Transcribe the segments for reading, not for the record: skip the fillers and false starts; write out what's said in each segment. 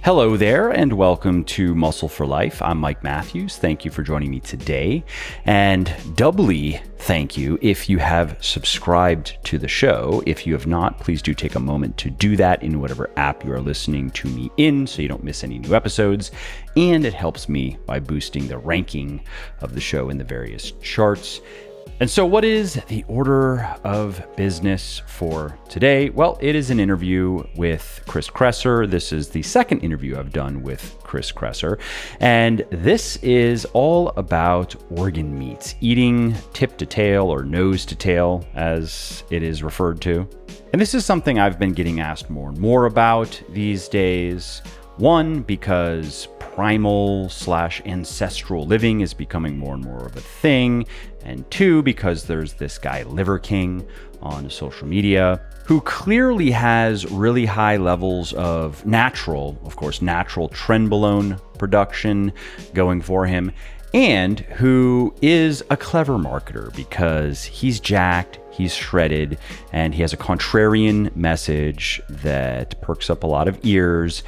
Hello there, and welcome to Muscle for Life. I'm Mike Matthews. Thank you for joining me today. And doubly thank you if you have subscribed to the show. If you have not, please do take a moment to do that in whatever app you are listening to me in so you don't miss any new episodes. And it helps me by boosting the ranking of the show in the various charts. And so what is the order of business for today? Well, it is an interview with Chris Kresser. This is the second interview I've done with Chris Kresser. And this is all about organ meats, eating tip to tail or nose to tail, as it is referred to. And this is something I've been getting asked more and more about these days. One, because primal/ancestral living is becoming more and more of a thing. And two, because there's this guy, Liver King, on social media, who clearly has really high levels of natural trenbolone production going for him, and who is a clever marketer because he's jacked, he's shredded, and he has a contrarian message that perks up a lot of ears.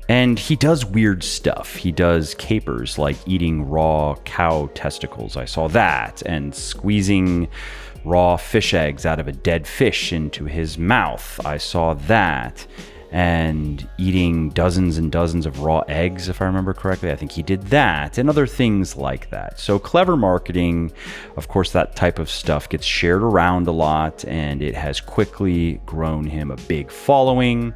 And he does weird stuff. He does capers like eating raw cow testicles. I saw that. And squeezing raw fish eggs out of a dead fish into his mouth. I saw that. And eating dozens and dozens of raw eggs, if I remember correctly. I think he did that and other things like that. So clever marketing, of course, that type of stuff gets shared around a lot, and it has quickly grown him a big following.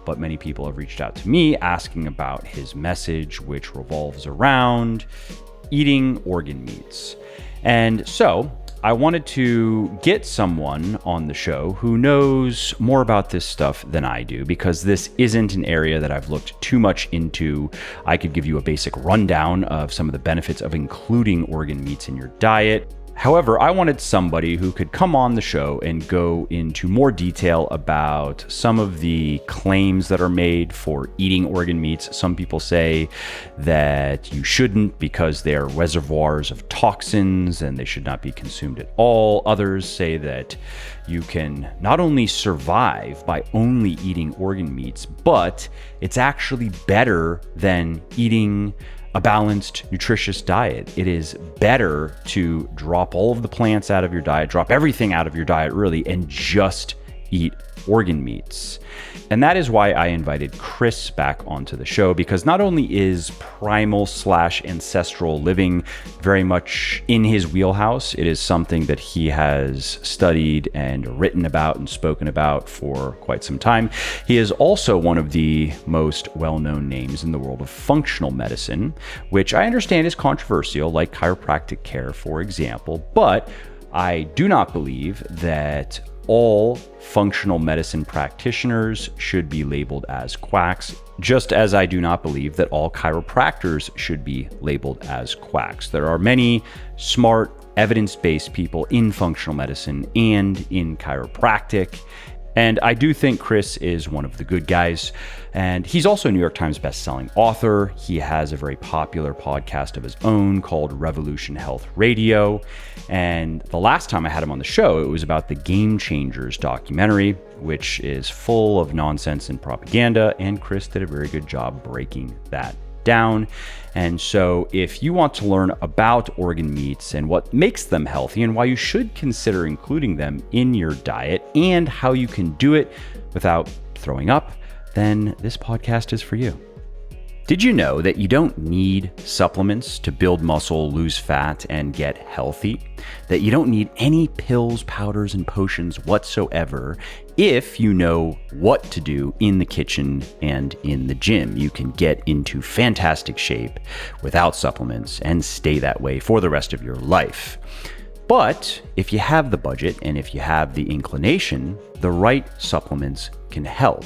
But many people have reached out to me asking about his message, which revolves around eating organ meats. And so I wanted to get someone on the show who knows more about this stuff than I do, because this isn't an area that I've looked too much into. I could give you a basic rundown of some of the benefits of including organ meats in your diet. However, I wanted somebody who could come on the show and go into more detail about some of the claims that are made for eating organ meats. Some people say that you shouldn't because they're reservoirs of toxins and they should not be consumed at all. Others say that you can not only survive by only eating organ meats, but it's actually better than eating a balanced, nutritious diet. It is better to drop all of the plants out of your diet, drop everything out of your diet really, and just eat organ meats. And that is why I invited Chris back onto the show, because not only is primal/ancestral living very much in his wheelhouse, it is something that he has studied and written about and spoken about for quite some time. He is also one of the most well-known names in the world of functional medicine, which I understand is controversial, like chiropractic care, for example, but I do not believe that all functional medicine practitioners should be labeled as quacks, just as I do not believe that all chiropractors should be labeled as quacks. There are many smart, evidence-based people in functional medicine and in chiropractic. And I do think Chris is one of the good guys. And he's also a New York Times bestselling author. He has a very popular podcast of his own called Revolution Health Radio. And the last time I had him on the show, it was about the Game Changers documentary, which is full of nonsense and propaganda. And Chris did a very good job breaking that down. And so if you want to learn about organ meats and what makes them healthy and why you should consider including them in your diet and how you can do it without throwing up, then this podcast is for you. Did you know that you don't need supplements to build muscle, lose fat, and get healthy? That you don't need any pills, powders, and potions whatsoever if you know what to do in the kitchen and in the gym. You can get into fantastic shape without supplements and stay that way for the rest of your life. But if you have the budget and if you have the inclination, the right supplements can help.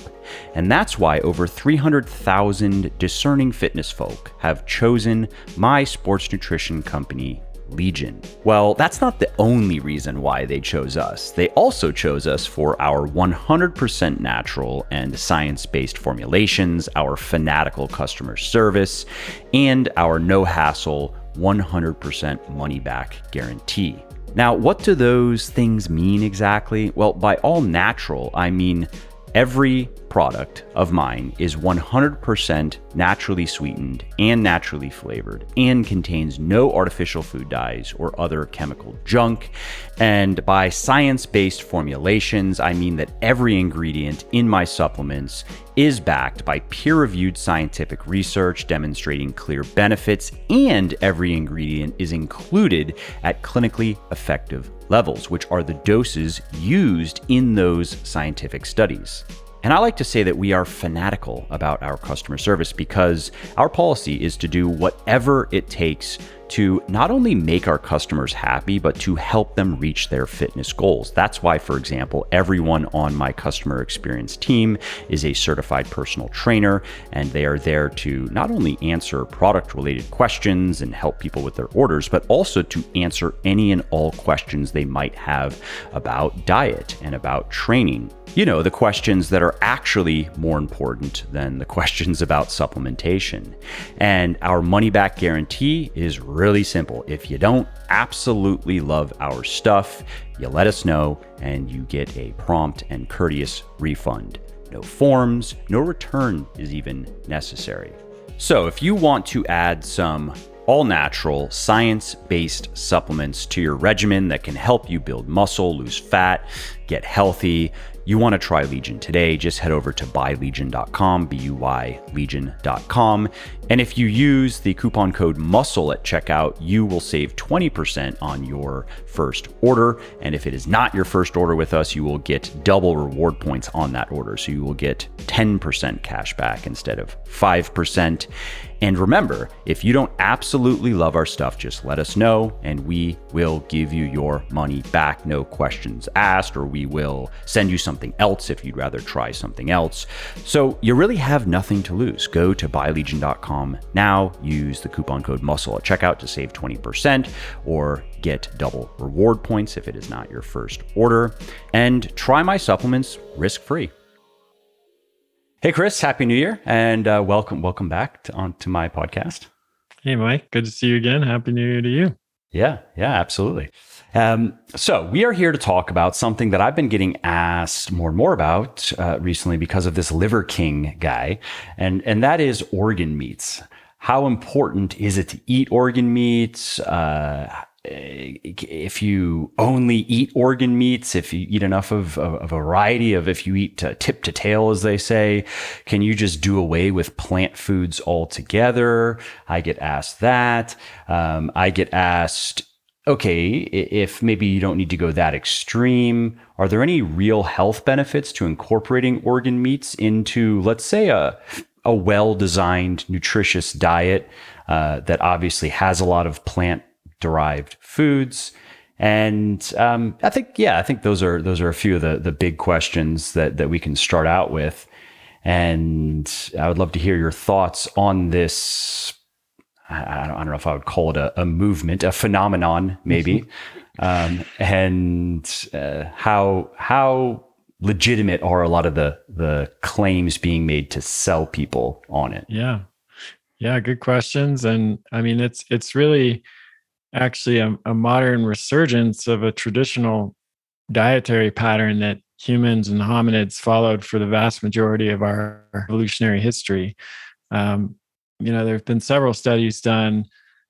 And that's why over 300,000 discerning fitness folk have chosen my sports nutrition company, Legion. Well, that's not the only reason why they chose us. They also chose us for our 100% natural and science-based formulations, our fanatical customer service, and our no-hassle 100% money-back guarantee. Now, what do those things mean exactly? Well, by all natural, I mean every product of mine is 100% naturally sweetened and naturally flavored and contains no artificial food dyes or other chemical junk. And by science-based formulations, I mean that every ingredient in my supplements is backed by peer-reviewed scientific research demonstrating clear benefits, and every ingredient is included at clinically effective levels, which are the doses used in those scientific studies. And I like to say that we are fanatical about our customer service because our policy is to do whatever it takes to not only make our customers happy, but to help them reach their fitness goals. That's why, for example, everyone on my customer experience team is a certified personal trainer, and they are there to not only answer product-related questions and help people with their orders, but also to answer any and all questions they might have about diet and about training. You know, the questions that are actually more important than the questions about supplementation. And our money-back guarantee is really simple. If you don't absolutely love our stuff, you let us know and you get a prompt and courteous refund. No forms, no return is even necessary. So if you want to add some all-natural, science-based supplements to your regimen that can help you build muscle, lose fat, get healthy, you want to try Legion today, just head over to buylegion.com, BUYLegion.com. And if you use the coupon code MUSCLE at checkout, you will save 20% on your first order. And if it is not your first order with us, you will get double reward points on that order. So you will get 10% cash back instead of 5%. And remember, if you don't absolutely love our stuff, just let us know and we will give you your money back. No questions asked, or we will send you something else if you'd rather try something else. So you really have nothing to lose. Go to buylegion.com now, use the coupon code MUSCLE at checkout to save 20% or get double reward points if it is not your first order, and try my supplements risk-free. Hey, Chris, Happy New Year, and welcome back to my podcast. Hey, Mike, good to see you again. Happy New Year to you. Yeah, absolutely. So we are here to talk about something that I've been getting asked more and more about recently because of this Liver King guy, and that is organ meats. How important is it to eat organ meats? If you only eat organ meats, if you eat enough of a variety of, if you eat tip to tail, as they say, can you just do away with plant foods altogether? I get asked that. I get asked, okay, if maybe you don't need to go that extreme, are there any real health benefits to incorporating organ meats into, let's say, a well-designed, nutritious diet that obviously has a lot of plant-derived foods? And I think those are a few of the big questions that we can start out with. And I would love to hear your thoughts on this. I don't know if I would call it a movement, a phenomenon, maybe, and how legitimate are a lot of the claims being made to sell people on it? Yeah, good questions. And I mean, it's really actually a modern resurgence of a traditional dietary pattern that humans and hominids followed for the vast majority of our evolutionary history. There have been several studies done.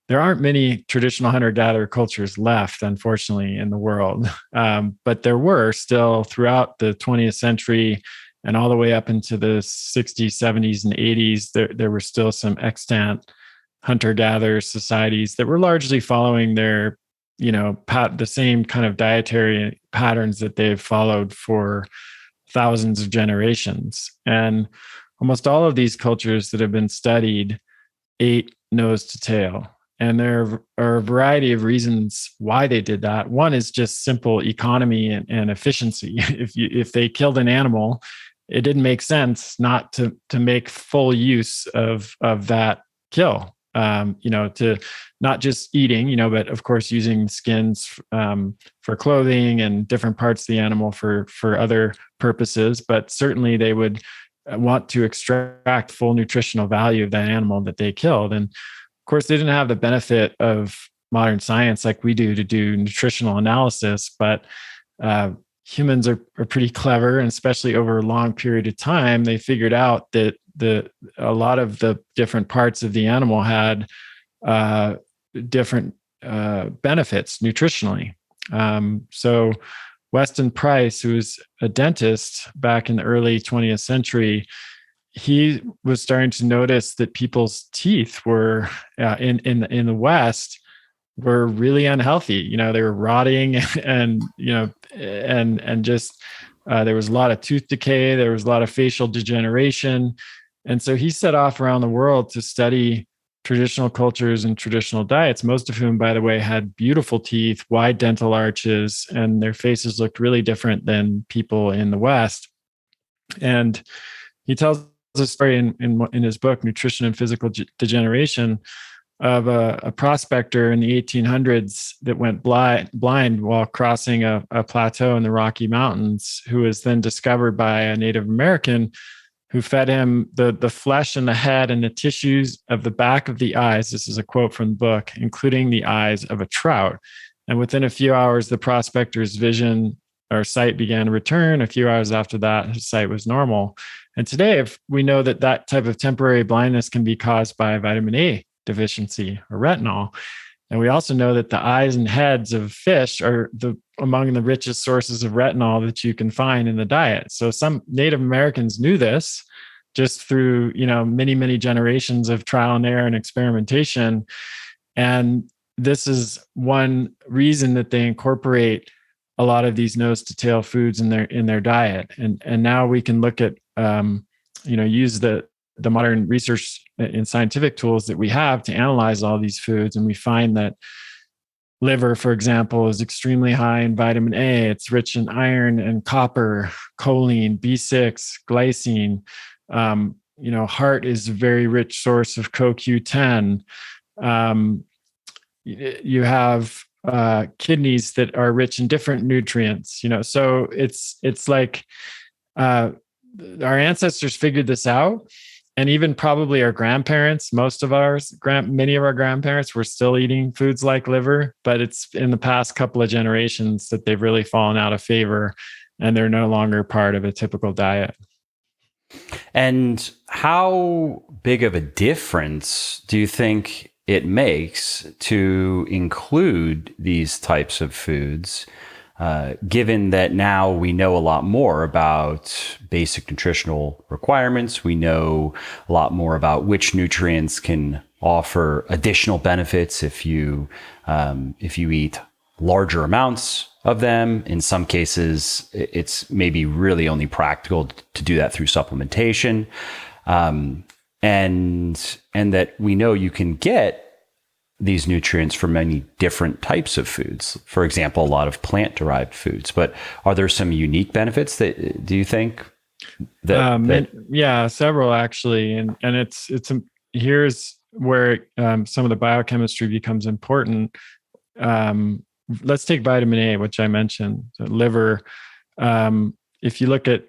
There aren't many traditional hunter-gatherer cultures left, unfortunately, in the world. But there were still throughout the 20th century and all the way up into the 60s, 70s, and 80s, there were still some extant hunter-gatherer societies that were largely following their, the same kind of dietary patterns that they've followed for thousands of generations. And almost all of these cultures that have been studied ate nose to tail. And there are a variety of reasons why they did that. One is just simple economy and efficiency. If they killed an animal, it didn't make sense not to make full use of that kill. To not just eating, but of course using skins for clothing and different parts of the animal for other purposes. But certainly they would want to extract full nutritional value of that animal that they killed. And of course, they didn't have the benefit of modern science like we do to do nutritional analysis, but humans are pretty clever, and especially over a long period of time, they figured out that a lot of the different parts of the animal had different benefits nutritionally. So Weston Price, who was a dentist back in the early 20th century, he was starting to notice that people's teeth were in the West were really unhealthy. They were rotting, and just there was a lot of tooth decay. There was a lot of facial degeneration, and so he set off around the world to study traditional cultures and traditional diets, most of whom, by the way, had beautiful teeth, wide dental arches, and their faces looked really different than people in the West. And he tells a story in his book, Nutrition and Physical Degeneration, of a prospector in the 1800s that went blind while crossing a plateau in the Rocky Mountains, who was then discovered by a Native American who fed him the flesh and the head and the tissues of the back of the eyes. This is a quote from the book, including the eyes of a trout. And within a few hours, the prospector's vision or sight began to return. A few hours after that, his sight was normal. And today, if we know that type of temporary blindness can be caused by vitamin A deficiency or retinol. And we also know that the eyes and heads of fish are among the richest sources of retinol that you can find in the diet. So some Native Americans knew this just through, many, many generations of trial and error and experimentation. And this is one reason that they incorporate a lot of these nose to tail foods in their diet. And now we can look at, use the modern research and scientific tools that we have to analyze all these foods. And we find that liver, for example, is extremely high in vitamin A. It's rich in iron and copper, choline, B6, glycine. Heart is a very rich source of CoQ10. You have kidneys that are rich in different nutrients. So it's like our ancestors figured this out. And even probably our grandparents, many of our grandparents were still eating foods like liver, but it's in the past couple of generations that they've really fallen out of favor and they're no longer part of a typical diet. And how big of a difference do you think it makes to include these types of foods, given that now we know a lot more about basic nutritional requirements? We know a lot more about which nutrients can offer additional benefits if you eat larger amounts of them. In some cases, it's maybe really only practical to do that through supplementation. And that we know you can get these nutrients from many different types of foods. For example, a lot of plant-derived foods. But are there some unique benefits that do you think? Yeah, several actually, and here's where some of the biochemistry becomes important. Let's take vitamin A, which I mentioned, so liver. If you look at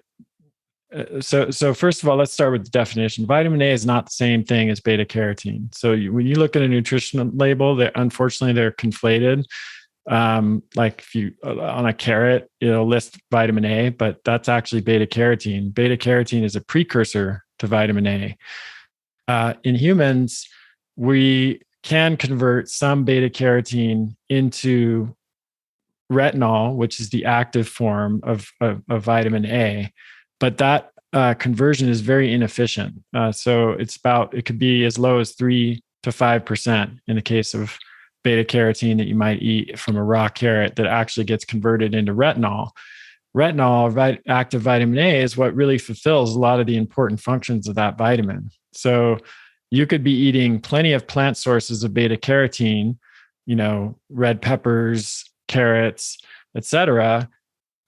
So first of all, let's start with the definition. Vitamin A is not the same thing as beta carotene. So when you look at a nutrition label, unfortunately they're conflated. Like if you on a carrot, it'll list vitamin A, but that's actually beta carotene. Beta carotene is a precursor to vitamin A. In humans, we can convert some beta carotene into retinol, which is the active form of vitamin A. But that conversion is very inefficient. So it could be as low as 3 to 5% in the case of beta carotene that you might eat from a raw carrot that actually gets converted into retinol. Retinol, active vitamin A, is what really fulfills a lot of the important functions of that vitamin. So you could be eating plenty of plant sources of beta carotene, red peppers, carrots, etc.,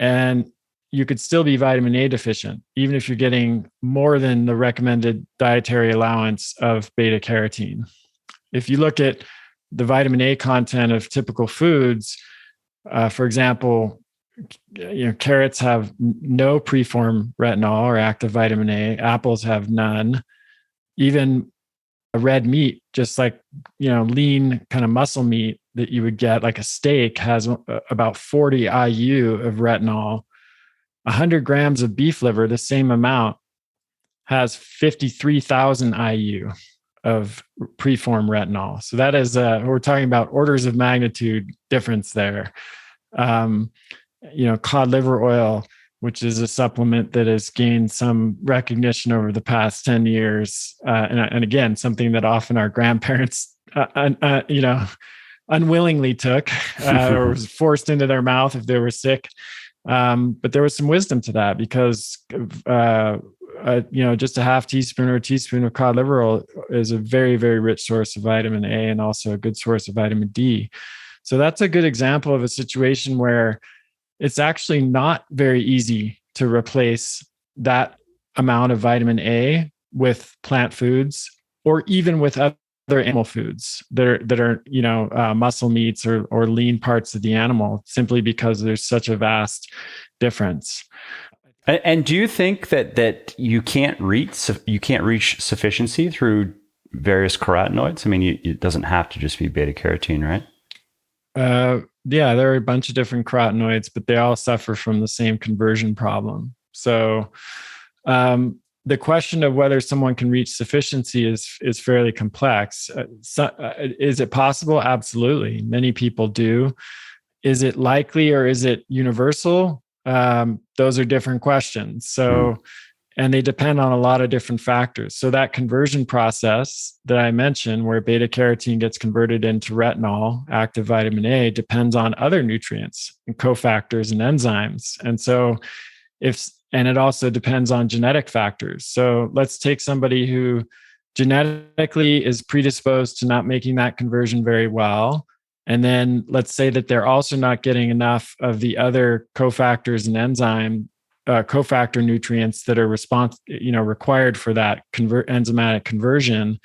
and you could still be vitamin A deficient, even if you're getting more than the recommended dietary allowance of beta carotene. If you look at the vitamin A content of typical foods, for example, carrots have no preform retinol or active vitamin A. Apples have none. Even a red meat, just like lean kind of muscle meat that you would get, like a steak, has about 40 IU of retinol. 100 grams of beef liver, the same amount, has 53,000 IU of preformed retinol. So that is, we're talking about orders of magnitude difference there. Cod liver oil, which is a supplement that has gained some recognition over the past 10 years. And again, something that often our grandparents, unwillingly took or was forced into their mouth if they were sick. But there was some wisdom to that because, just a half teaspoon or a teaspoon of cod liver oil is a very, very rich source of vitamin A and also a good source of vitamin D. So that's a good example of a situation where it's actually not very easy to replace that amount of vitamin A with plant foods or even with other animal foods that are muscle meats or lean parts of the animal, simply because there's such a vast difference. And do you think that you can't reach sufficiency through various carotenoids? I mean, it doesn't have to just be beta carotene, right? Yeah, there are a bunch of different carotenoids, but they all suffer from the same conversion problem. So the question of whether someone can reach sufficiency is fairly complex. Is it possible? Absolutely. Many people do. Is it likely or is it universal? Those are different questions. So, and they depend on a lot of different factors. So that conversion process that I mentioned, where beta carotene gets converted into retinol, active vitamin A, depends on other nutrients and cofactors and enzymes. And so and it also depends on genetic factors. So let's take somebody who genetically is predisposed to not making that conversion very well. And then let's say that they're also not getting enough of the other cofactors and cofactor nutrients that are required for that enzymatic conversion.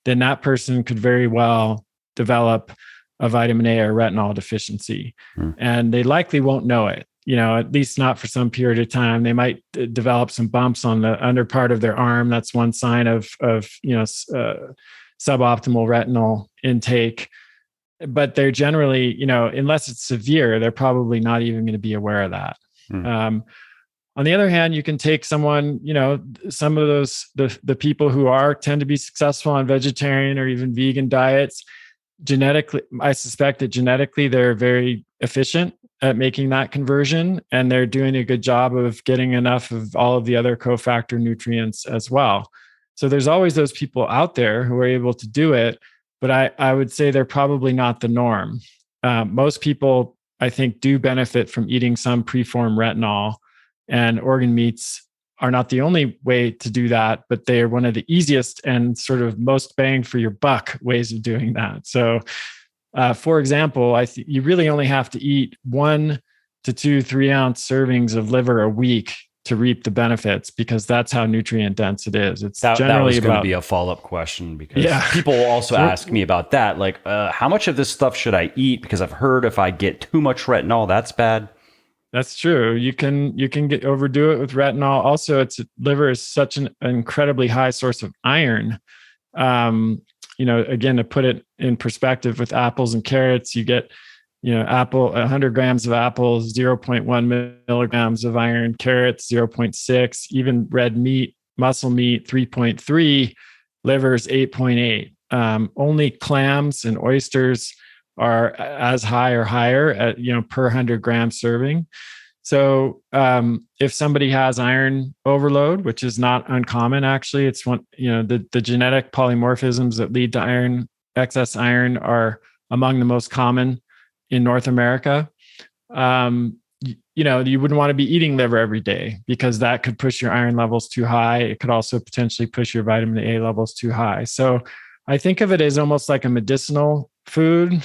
Then that person could very well develop a vitamin A or retinol deficiency, and they likely won't know it. At least not for some period of time. They might develop some bumps on the under part of their arm. That's one sign of suboptimal retinol intake. But they're generally, unless it's severe, they're probably not even going to be aware of that. On the other hand, you can take someone, some of those, the people who tend to be successful on vegetarian or even vegan diets, genetically, I suspect that genetically they're very efficient at making that conversion, and they're doing a good job of getting enough of all of the other cofactor nutrients as well. So there's always those people out there who are able to do it, but I would say they're probably not the norm. Most people, I think, do benefit from eating some preformed retinol, and organ meats are not the only way to do that, but they are one of the easiest and sort of most bang for your buck ways of doing that. So, for example, you really only have to eat 1 to 2 3-ounce servings of liver a week to reap the benefits, because that's how nutrient dense it is. It's generally that was going to be a follow-up question, because people also ask me about that. Like, how much of this stuff should I eat? Because I've heard if I get too much retinol, that's bad. That's true. You can overdo it with retinol. Also, liver is such an incredibly high source of iron. Again, to put it in perspective, with apples and carrots, you get 100 grams of apples, 0.1 milligrams of iron, carrots, 0.6, even red meat, muscle meat, 3.3, livers, 8.8. Only clams and oysters are as high or higher at, per 100 gram serving. So if somebody has iron overload, which is not uncommon, actually, it's one, the genetic polymorphisms that lead to excess iron are among the most common in North America. You wouldn't want to be eating liver every day, because that could push your iron levels too high. It could also potentially push your vitamin A levels too high. So I think of it as almost like a medicinal food,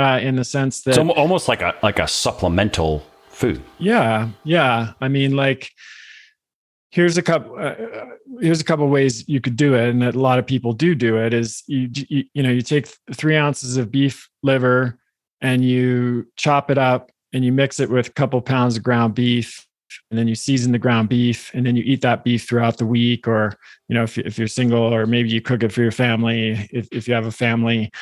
in the sense that it's almost like a supplemental food. Yeah. I mean, like, here's a couple ways you could do it, and that a lot of people do it. Is you take 3 ounces of beef liver and you chop it up and you mix it with a couple pounds of ground beef, and then you season the ground beef, and then you eat that beef throughout the week. Or if you're single, or maybe you cook it for your family if you have a family.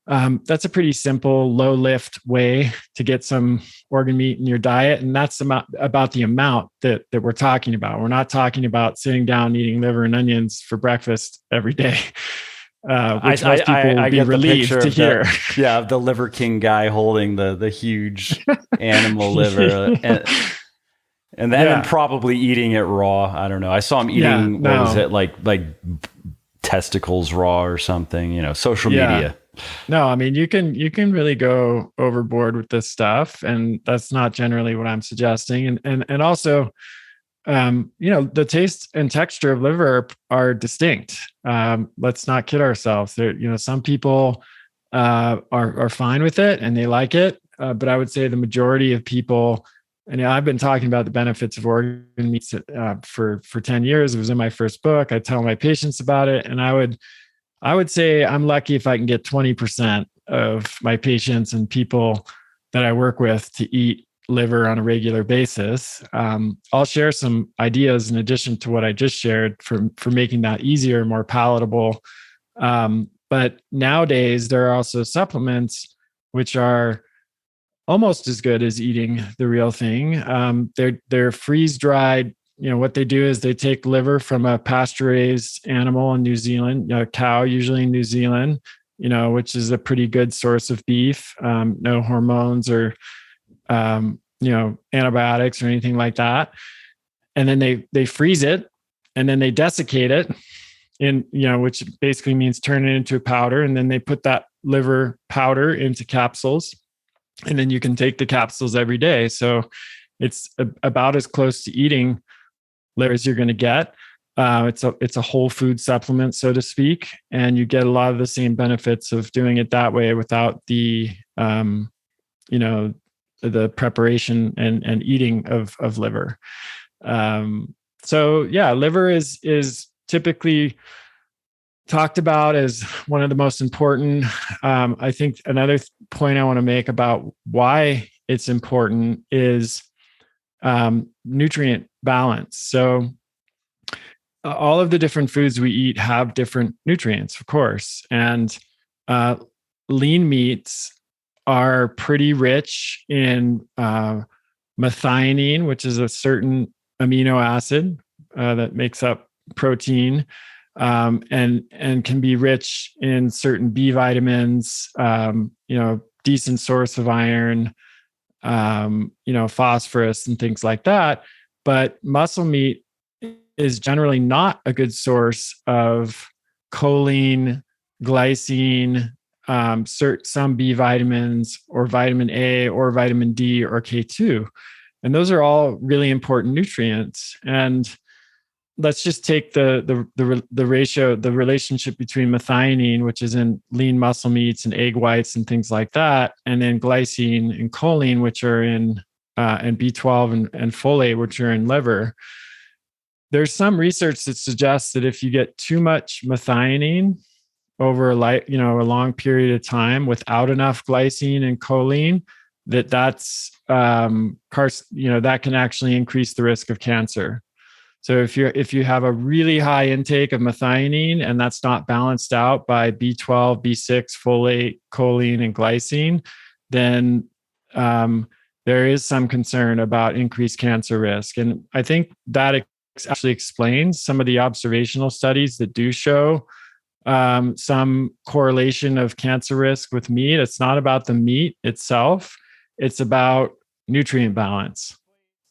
That's a pretty simple, low lift way to get some organ meat in your diet. And that's about the amount that we're talking about. We're not talking about sitting down, eating liver and onions for breakfast every day, which most people will be get the relieved picture to of hear. of the Liver King guy holding the huge animal liver, and then Yeah. probably eating it raw. I don't know. I saw him Yeah. eating, what was No. it, like testicles raw or something, social Yeah. media. No, I mean you can really go overboard with this stuff, and that's not generally what I'm suggesting. And also, the taste and texture of liver are distinct. Let's not kid ourselves. There, some people are fine with it and they like it, but I would say the majority of people. And I've been talking about the benefits of organ meats for 10 years. It was in my first book. I tell my patients about it, and I would say I'm lucky if I can get 20% of my patients and people that I work with to eat liver on a regular basis. I'll share some ideas in addition to what I just shared for making that easier, more palatable. But nowadays, there are also supplements which are almost as good as eating the real thing. They're freeze dried. What they do is they take liver from a pasture raised animal in New Zealand, a cow, usually in New Zealand, which is a pretty good source of beef. No hormones or antibiotics or anything like that. And then they freeze it, and then they desiccate it in, which basically means turn it into a powder. And then they put that liver powder into capsules, and then you can take the capsules every day. So it's about as close to eating liver as you're going to get. It's a whole food supplement, so to speak, and you get a lot of the same benefits of doing it that way without the the preparation and eating of liver. So yeah, liver is typically talked about as one of the most important. I think another point I want to make about why it's important is nutrient balance. So all of the different foods we eat have different nutrients, of course, and lean meats are pretty rich in methionine, which is a certain amino acid that makes up protein, and can be rich in certain B vitamins. Decent source of iron, phosphorus and things like that. But muscle meat is generally not a good source of choline, glycine, some B vitamins or vitamin A or vitamin D or K2. And those are all really important nutrients. And let's just take the ratio, the relationship between methionine, which is in lean muscle meats and egg whites and things like that, and then glycine and choline, which are in and B12 and folate, which are in liver. There's some research that suggests that if you get too much methionine over a long period of time without enough glycine and choline, that's that can actually increase the risk of cancer. So if you have a really high intake of methionine and that's not balanced out by B12, B6, folate, choline, and glycine, then there is some concern about increased cancer risk. And I think that actually explains some of the observational studies that do show some correlation of cancer risk with meat. It's not about the meat itself, it's about nutrient balance.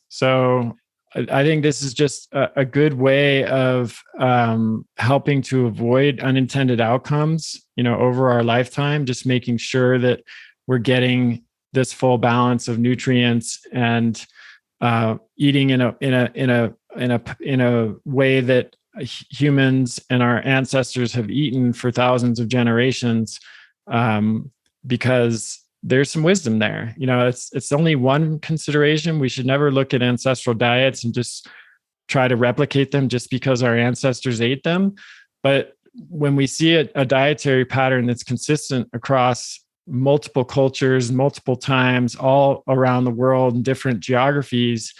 So I think this is just a good way of helping to avoid unintended outcomes, over our lifetime, just making sure that we're getting this full balance of nutrients and eating in a way that humans and our ancestors have eaten for thousands of generations, because there's some wisdom there. It's only one consideration. We should never look at ancestral diets and just try to replicate them just because our ancestors ate them. But when we see a dietary pattern that's consistent across multiple cultures, multiple times, all around the world in different geographies,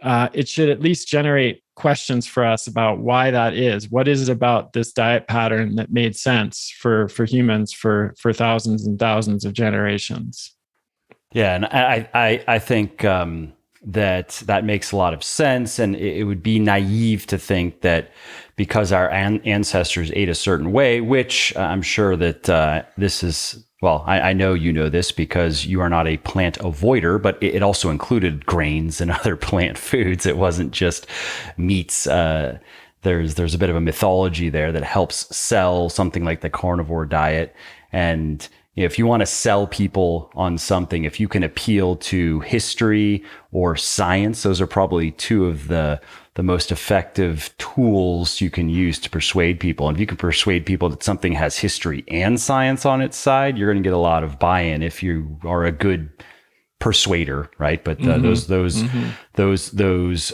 it should at least generate questions for us about why that is. What is it about this diet pattern that made sense for humans for thousands and thousands of generations? Yeah, and I think that makes a lot of sense, and it would be naive to think that because our ancestors ate a certain way, which I'm sure that this is. Well, I know you know this because you are not a plant avoider, but it also included grains and other plant foods. It wasn't just meats. There's a bit of a mythology there that helps sell something like the carnivore diet. And if you want to sell people on something, if you can appeal to history or science, those are probably two of the most effective tools you can use to persuade people. And if you can persuade people that something has history and science on its side, you're going to get a lot of buy-in if you are a good persuader, right? But those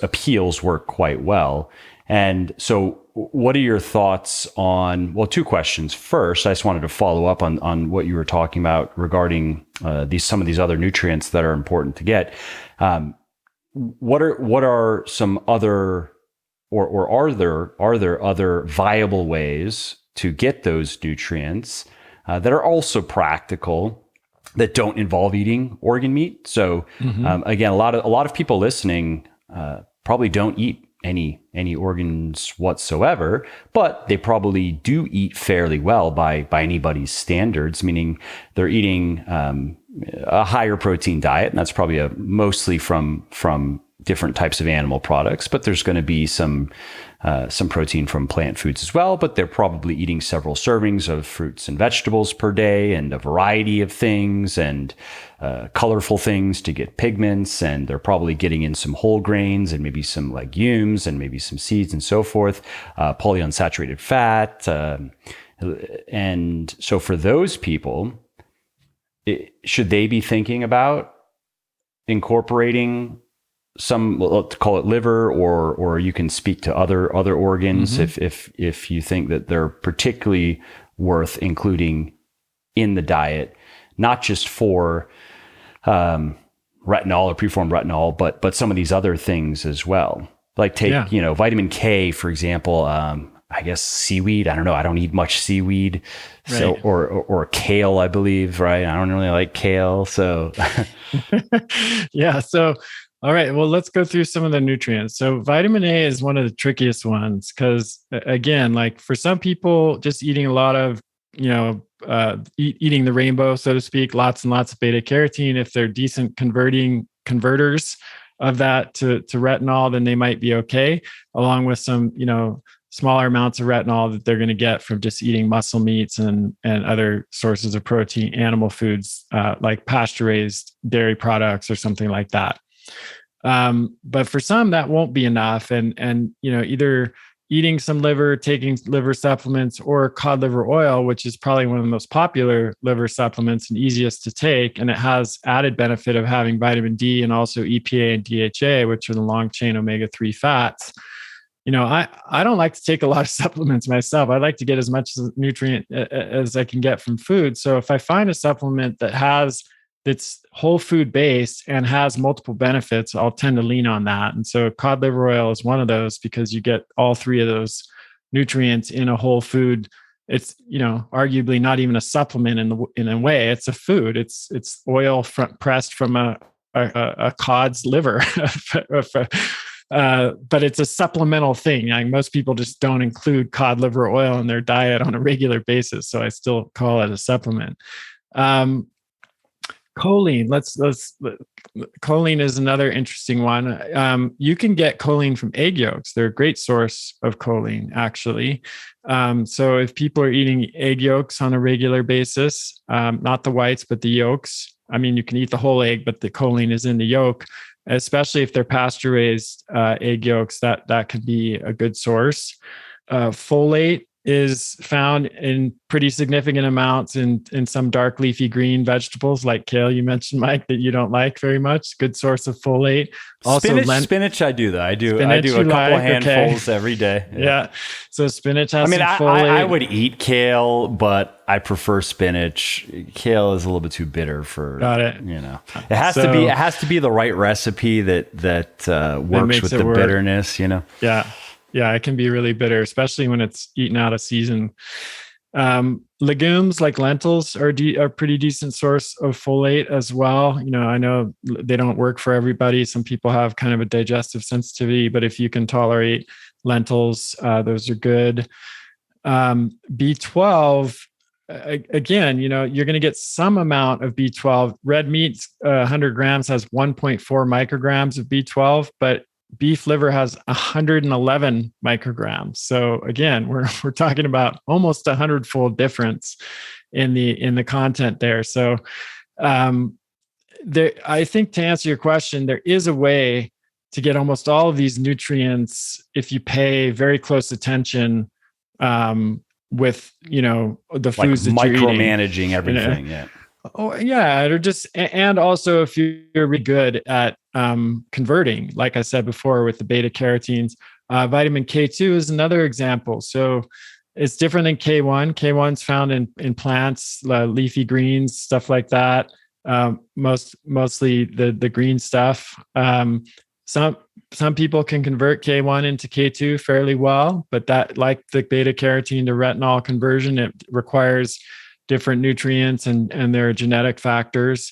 appeals work quite well. And so what are your thoughts on, well, two questions. First, I just wanted to follow up on what you were talking about regarding some of these other nutrients that are important to get. What are some other, or are there other viable ways to get those nutrients that are also practical, that don't involve eating organ meat? So again, a lot of people listening probably don't eat any organs whatsoever, but they probably do eat fairly well by anybody's standards, meaning they're eating a higher protein diet, and that's probably mostly from different types of animal products, but there's going to be some protein from plant foods as well. But they're probably eating several servings of fruits and vegetables per day, and a variety of things, and colorful things to get pigments. And they're probably getting in some whole grains and maybe some legumes and maybe some seeds and so forth, polyunsaturated fat. And so for those people, should they be thinking about incorporating some, let's call it liver, or you can speak to other organs if you think that they're particularly worth including in the diet, not just for retinol or preformed retinol, but some of these other things as well. Like take vitamin K, for example. I guess seaweed. I don't know. I don't eat much seaweed, so right. or kale, I believe. Right. I don't really like kale, so yeah. So all right. Well, let's go through some of the nutrients. So vitamin A is one of the trickiest ones because, again, like for some people, just eating a lot of, eating the rainbow, so to speak, lots and lots of beta carotene, if they're decent converters of that to retinol, then they might be okay, along with some, smaller amounts of retinol that they're going to get from just eating muscle meats and other sources of protein, animal foods, like pasture-raised dairy products or something like that. But for some, that won't be enough. And either eating some liver, taking liver supplements, or cod liver oil, which is probably one of the most popular liver supplements and easiest to take. And it has added benefit of having vitamin D and also EPA and DHA, which are the long chain omega-3 fats. I don't like to take a lot of supplements myself. I like to get as much nutrient as I can get from food. So if I find a supplement that's whole food based and has multiple benefits, I'll tend to lean on that. And so cod liver oil is one of those because you get all three of those nutrients in a whole food. It's, arguably not even a supplement in a way. It's a food. It's oil pressed from a cod's liver. But it's a supplemental thing. Like most people just don't include cod liver oil in their diet on a regular basis. So I still call it a supplement. Choline. Choline is another interesting one. You can get choline from egg yolks. They're a great source of choline, actually. So if people are eating egg yolks on a regular basis, not the whites, but the yolks. I mean, you can eat the whole egg, but the choline is in the yolk, especially if they're pasture-raised egg yolks. That can be a good source. Folate is found in pretty significant amounts in some dark leafy green vegetables like kale, you mentioned, Mike, that you don't like very much. Good source of folate. Also, Spinach, I do though. I spinach do a you couple like, okay. handfuls every day. Yeah. Yeah. So spinach I has mean, some I folate. would eat kale, but I prefer spinach. Kale is a little bit too bitter for, Got it. it has to be the right recipe that works makes with it the work. bitterness, Yeah. Yeah. It can be really bitter, especially when it's eaten out of season. Legumes like lentils are a pretty decent source of folate as well. I know they don't work for everybody. Some people have kind of a digestive sensitivity, but if you can tolerate lentils, those are good. B12, again, you're going to get some amount of B12. Red meat, 100 grams has 1.4 micrograms of B12, but beef liver has 111 micrograms. So again, we're talking about almost 100-fold difference in the content there. So I think, to answer your question, there is a way to get almost all of these nutrients if you pay very close attention with the foods that you're eating. Micromanaging everything. Yeah. Oh yeah, or just, and also if you're really good at converting, like I said before, with the beta carotenes, vitamin K2 is another example. So it's different than K1. K1's found in plants, leafy greens, stuff like that. Mostly the green stuff. Some people can convert K1 into K2 fairly well, but that, like the beta carotene to retinol conversion, it requires different nutrients and there are genetic factors.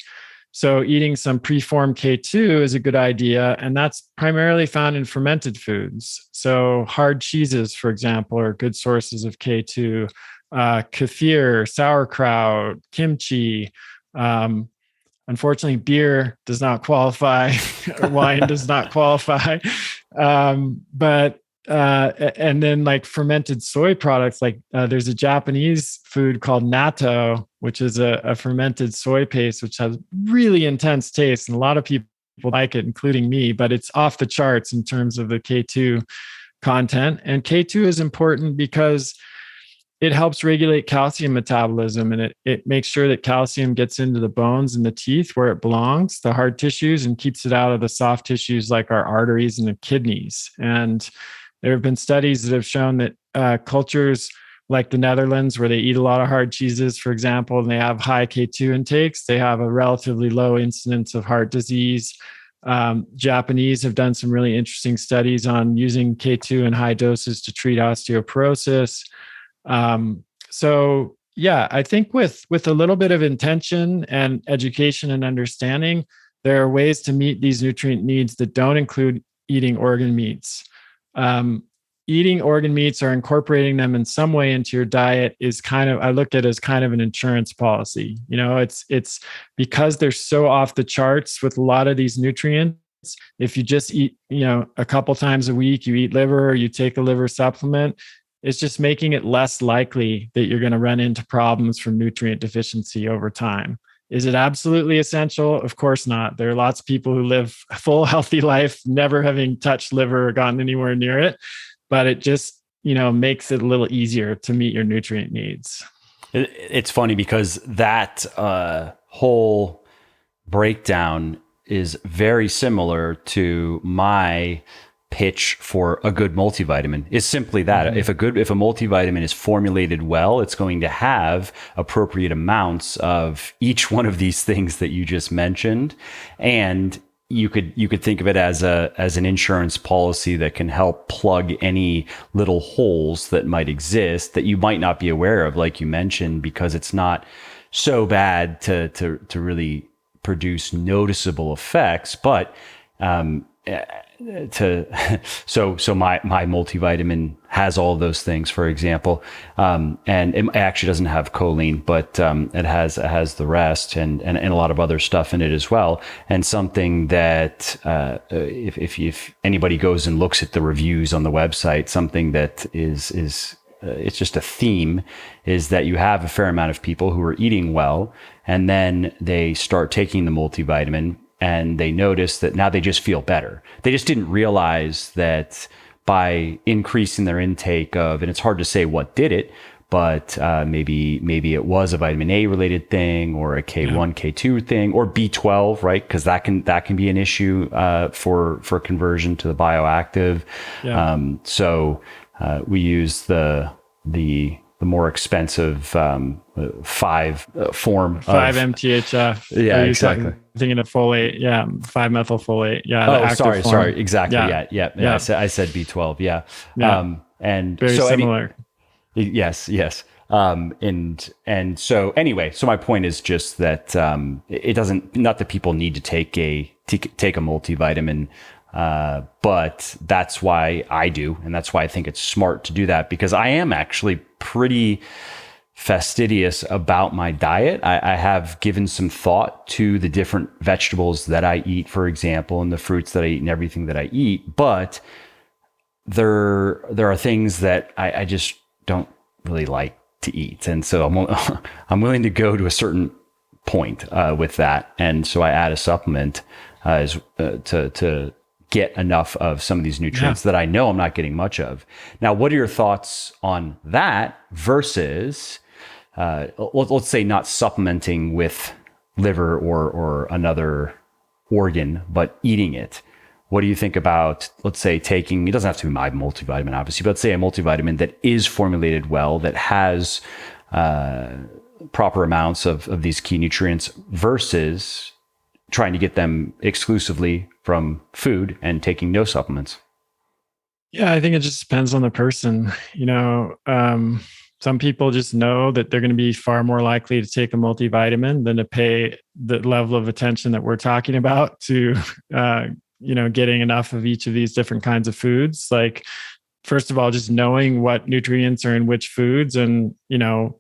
So eating some preformed K2 is a good idea. And that's primarily found in fermented foods. So hard cheeses, for example, are good sources of K2. Kefir, sauerkraut, kimchi. Unfortunately, beer does not qualify. Wine does not qualify. And then like fermented soy products, like there's a Japanese food called natto, which is a fermented soy paste, which has really intense taste. And a lot of people like it, including me, but it's off the charts in terms of the K2 content. And K2 is important because it helps regulate calcium metabolism, and it makes sure that calcium gets into the bones and the teeth where it belongs, the hard tissues, and keeps it out of the soft tissues like our arteries and the kidneys. And there have been studies that have shown that cultures like the Netherlands, where they eat a lot of hard cheeses, for example, and they have high K2 intakes, they have a relatively low incidence of heart disease. Japanese have done some really interesting studies on using K2 in high doses to treat osteoporosis. So yeah, I think with a little bit of intention and education and understanding, there are ways to meet these nutrient needs that don't include eating organ meats. Eating organ meats or incorporating them in some way into your diet is I look at it as kind of an insurance policy. It's because they're so off the charts with a lot of these nutrients. If you just eat, a couple times a week, you eat liver, or you take a liver supplement, it's just making it less likely that you're going to run into problems from nutrient deficiency over time. Is it absolutely essential? Of course not. There are lots of people who live a full, healthy life, never having touched liver or gotten anywhere near it. But it just, makes it a little easier to meet your nutrient needs. It's funny because that whole breakdown is very similar to my pitch for a good multivitamin. Is simply that if a multivitamin is formulated well, it's going to have appropriate amounts of each one of these things that you just mentioned, and you could think of it as an insurance policy that can help plug any little holes that might exist that you might not be aware of, like you mentioned, because it's not so bad to really produce noticeable effects, but so my multivitamin has all of those things, for example, and it actually doesn't have choline, but it has the rest and a lot of other stuff in it as well. And something that if anybody goes and looks at the reviews on the website, something that is it's just a theme, is that you have a fair amount of people who are eating well, and then they start taking the multivitamin, and they notice that now they just feel better. They just didn't realize that by increasing their intake of, and it's hard to say what did it, but maybe it was a vitamin A related thing, or a K1, K2 thing, or B12, right? Because that can be an issue for conversion to the bioactive. Yeah. We use the more expensive 5 form 5-MTHF. Yeah, exactly. Thinking of folate, 5-methylfolate. Yeah. Oh, sorry, exactly. Yeah. Yeah. I said B12. Yeah. Yeah. And very so similar. Yes. And so anyway, so my point is just that it doesn't, not that people need to take a multivitamin, but that's why I do, and that's why I think it's smart to do that, because I am actually pretty fastidious about my diet. I have given some thought to the different vegetables that I eat, for example, and the fruits that I eat and everything that I eat, but there are things that I just don't really like to eat. And so I'm willing to go to a certain point with that. And so I add a supplement to get enough of some of these nutrients that I know I'm not getting much of. Now, what are your thoughts on that versus, let's say, not supplementing with liver or another organ, but eating it? What do you think about, let's say, taking, it doesn't have to be my multivitamin, obviously, but let's say a multivitamin that is formulated well, that has proper amounts of these key nutrients, versus trying to get them exclusively from food and taking no supplements? Yeah, I think it just depends on the person. Some people just know that they're going to be far more likely to take a multivitamin than to pay the level of attention that we're talking about to, getting enough of each of these different kinds of foods. Like, first of all, just knowing what nutrients are in which foods, and that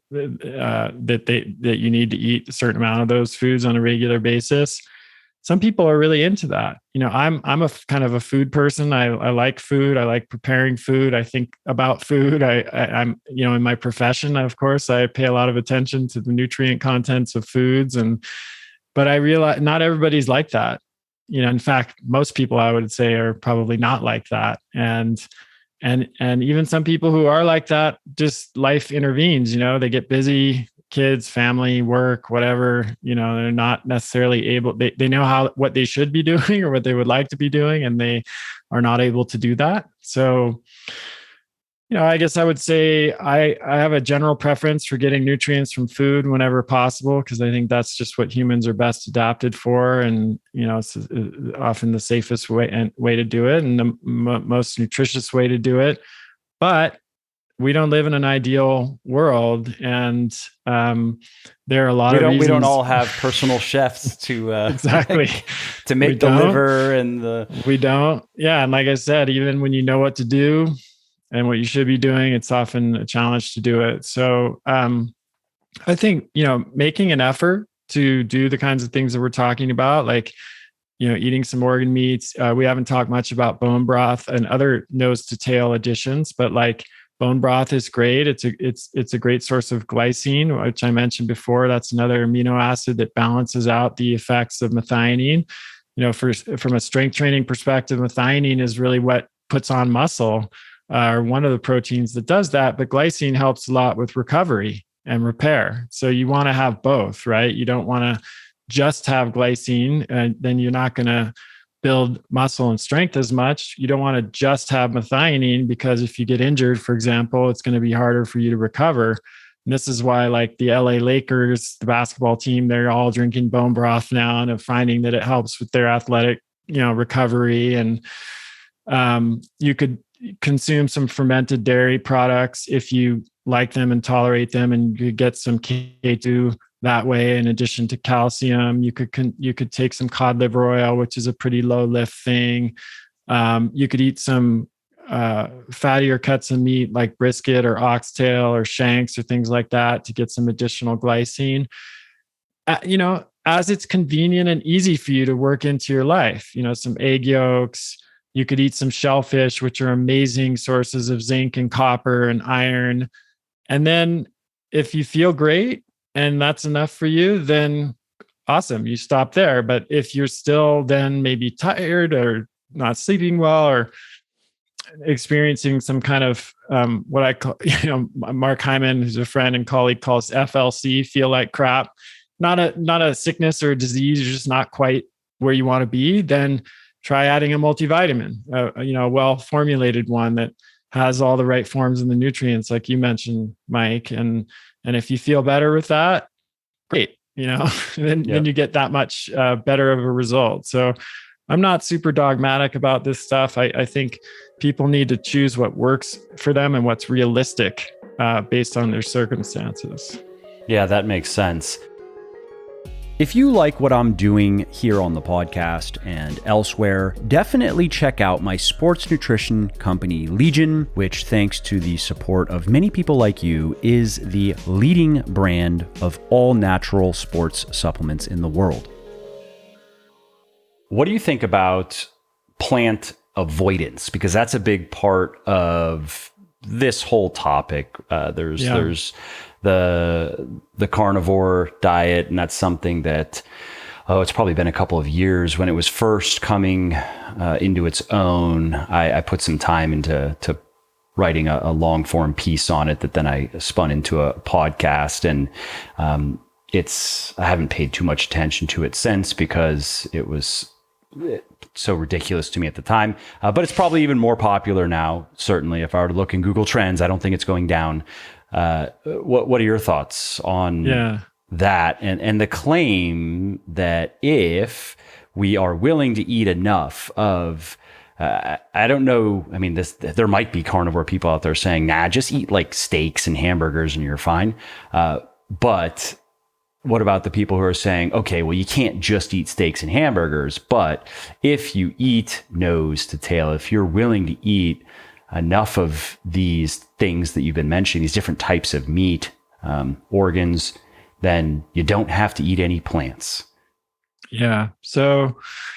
you need to eat a certain amount of those foods on a regular basis. Some people are really into that. I'm a kind of a food person. I like food. I like preparing food. I think about food. I'm in my profession, of course, I pay a lot of attention to the nutrient contents of foods, but I realize not everybody's like that. In fact, most people, I would say, are probably not like that. And even some people who are like that, just life intervenes. They get busy, kids, family, work, whatever. They're not necessarily able. They know what they should be doing or what they would like to be doing, and they are not able to do that. So, I guess I would say I have a general preference for getting nutrients from food whenever possible, because I think that's just what humans are best adapted for, and it's often the safest way to do it, and the most nutritious way to do it. But we don't live in an ideal world, and there are a lot of reasons. We don't all have personal chefs to exactly to make the liver and the. We don't. Yeah, and like I said, even when you know what to do and what you should be doing, it's often a challenge to do it. So I think, making an effort to do the kinds of things that we're talking about, like, eating some organ meats. We haven't talked much about bone broth and other nose to tail additions, but like bone broth is great. It's a great source of glycine, which I mentioned before. That's another amino acid that balances out the effects of methionine. From a strength training perspective, methionine is really what puts on muscle, or one of the proteins that does that. But glycine helps a lot with recovery and repair. So you want to have both, right? You don't want to just have glycine, and then you're not going to build muscle and strength as much. You don't want to just have methionine, because if you get injured, for example, it's going to be harder for you to recover. And this is why, like, the LA Lakers, the basketball team, they're all drinking bone broth now and are finding that it helps with their athletic, recovery. And you could consume some fermented dairy products if you like them and tolerate them, and you get some K2 that way. In addition to calcium, you could take some cod liver oil, which is a pretty low lift thing. You could eat some fattier cuts of meat like brisket or oxtail or shanks or things like that to get some additional glycine. As it's convenient and easy for you to work into your life. Some egg yolks. You could eat some shellfish, which are amazing sources of zinc and copper and iron. And then if you feel great and that's enough for you, then awesome, you stop there. But if you're still then maybe tired or not sleeping well or experiencing some kind of what I call, Mark Hyman, who's a friend and colleague, calls FLC, feel like crap, not a sickness or a disease, you're just not quite where you want to be, then try adding a multivitamin, a well-formulated one that has all the right forms and the nutrients, like you mentioned, Mike. And if you feel better with that, great, then you get that much better of a result. So I'm not super dogmatic about this stuff. I think people need to choose what works for them and what's realistic based on their circumstances. Yeah, that makes sense. If you like what I'm doing here on the podcast and elsewhere, definitely check out my sports nutrition company, Legion, which, thanks to the support of many people like you, is the leading brand of all natural sports supplements in the world. What do you think about plant avoidance? Because that's a big part of this whole topic. There's the carnivore diet, and that's something that it's probably been a couple of years. When it was first coming into its own, I put some time into writing a long form piece on it that then I spun into a podcast, and I haven't paid too much attention to it since because it was so ridiculous to me at the time, but it's probably even more popular now. Certainly, if I were to look in Google Trends, I don't think it's going down. What are your thoughts on that and the claim that if we are willing to eat enough of, I don't know, I mean, there might be carnivore people out there saying, nah, just eat like steaks and hamburgers and you're fine. But what about the people who are saying, okay, well, you can't just eat steaks and hamburgers, but if you eat nose to tail, if you're willing to eat enough of these things that you've been mentioning, these different types of meat, organs, then you don't have to eat any plants. Yeah. So,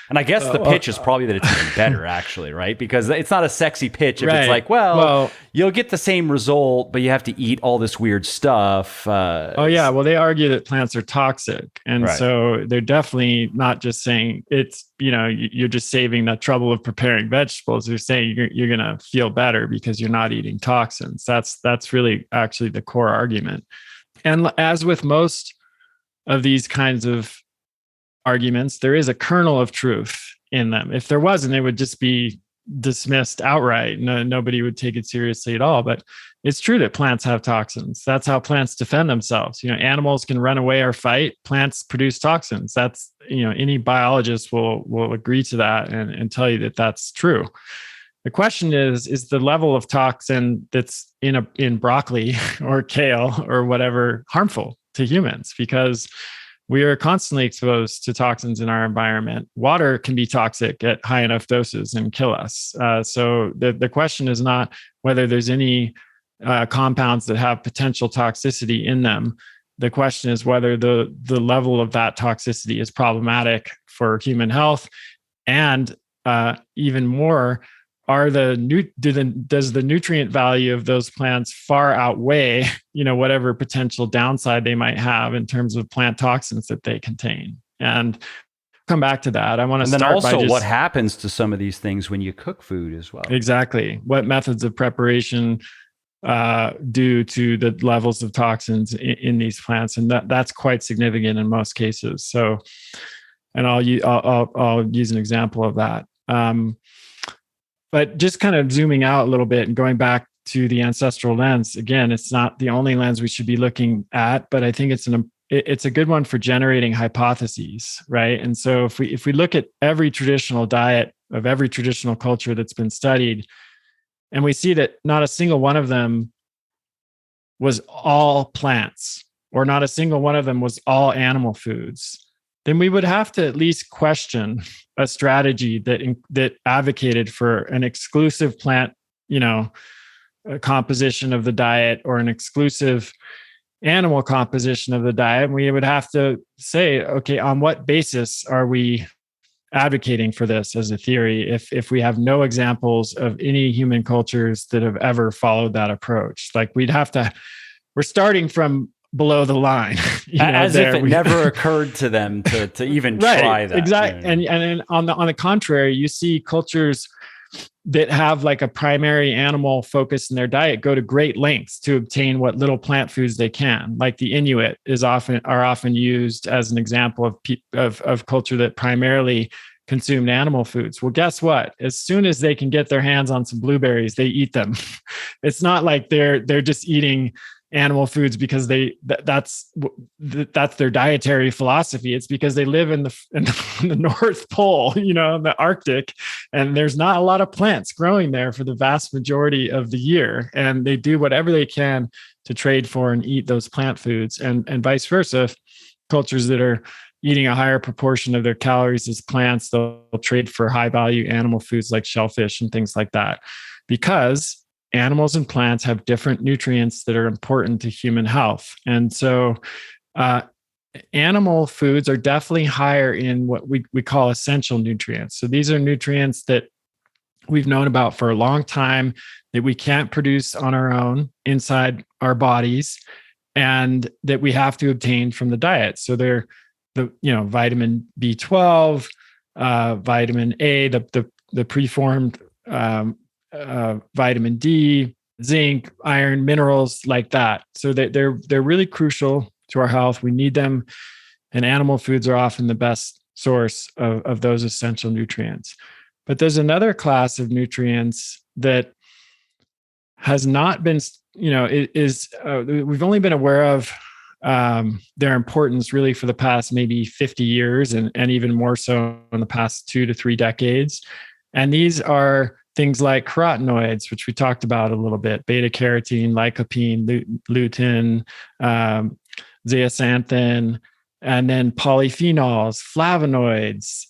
and I guess the pitch is probably that it's even better, actually, right? Because it's not a sexy pitch if it's like, well, you'll get the same result, but you have to eat all this weird stuff. Well, they argue that plants are toxic. And so they're definitely not just saying it's, you're just saving the trouble of preparing vegetables. They're saying you're going to feel better because you're not eating toxins. That's really actually the core argument. And as with most of these kinds of arguments, there is a kernel of truth in them. If there wasn't, it would just be dismissed outright. Nobody would take it seriously at all. But it's true that plants have toxins. That's how plants defend themselves. Animals can run away or fight. Plants produce toxins. That's, any biologist will agree to that and tell you that that's true. The question is the level of toxin that's in broccoli or kale or whatever harmful to humans? Because we are constantly exposed to toxins in our environment. Water can be toxic at high enough doses and kill us. So the question is not whether there's any compounds that have potential toxicity in them. The question is whether the level of that toxicity is problematic for human health, and even more, does the nutrient value of those plants far outweigh, whatever potential downside they might have in terms of plant toxins that they contain? And come back to that. I want to start by And then also what happens to some of these things when you cook food as well. Exactly. What methods of preparation do to the levels of toxins in these plants. And that's quite significant in most cases. So, and I'll use an example of that. But just kind of zooming out a little bit and going back to the ancestral lens, again, it's not the only lens we should be looking at, but I think it's a good one for generating hypotheses, right? And so if we look at every traditional diet of every traditional culture that's been studied, and we see that not a single one of them was all plants, or not a single one of them was all animal foods, then we would have to at least question a strategy that advocated for an exclusive plant, composition of the diet, or an exclusive animal composition of the diet. And we would have to say, okay, on what basis are we advocating for this as a theory if we have no examples of any human cultures that have ever followed that approach? Like we're starting from below the line, as if it never occurred to them to even try that. Exactly. And on the contrary, you see cultures that have like a primary animal focus in their diet go to great lengths to obtain what little plant foods they can. Like the Inuit are often used as an example of culture that primarily consumed animal foods. Well, guess what? As soon as they can get their hands on some blueberries, they eat them. It's not like they're just eating animal foods because that's their dietary philosophy. It's because they live in the North Pole, in the Arctic, and there's not a lot of plants growing there for the vast majority of the year, and they do whatever they can to trade for and eat those plant foods, and vice versa. Cultures that are eating a higher proportion of their calories as plants, they'll trade for high value animal foods like shellfish and things like that, because animals and plants have different nutrients that are important to human health. And so animal foods are definitely higher in what we call essential nutrients. So these are nutrients that we've known about for a long time that we can't produce on our own inside our bodies, and that we have to obtain from the diet. So they're vitamin B12, vitamin A, the preformed vitamin D, zinc, iron, minerals like that. So they're really crucial to our health. We need them, and animal foods are often the best source of those essential nutrients. But there's another class of nutrients that has not been, we've only been aware of their importance really for the past maybe 50 years, and even more so in the past 2 to 3 decades. And these are things like carotenoids, which we talked about a little bit: beta carotene, lycopene, lutein, zeaxanthin, and then polyphenols, flavonoids,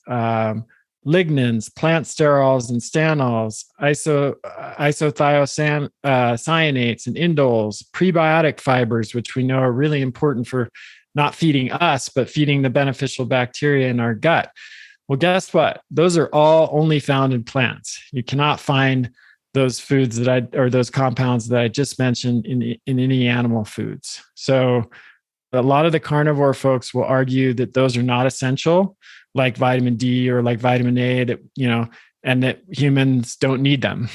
lignans, plant sterols and stanols, isothiocyanates and indoles, prebiotic fibers, which we know are really important for not feeding us, but feeding the beneficial bacteria in our gut. Well, guess what? Those are all only found in plants. You cannot find those foods or those compounds that I just mentioned in any animal foods. So a lot of the carnivore folks will argue that those are not essential, like vitamin D or like vitamin A, and that humans don't need them.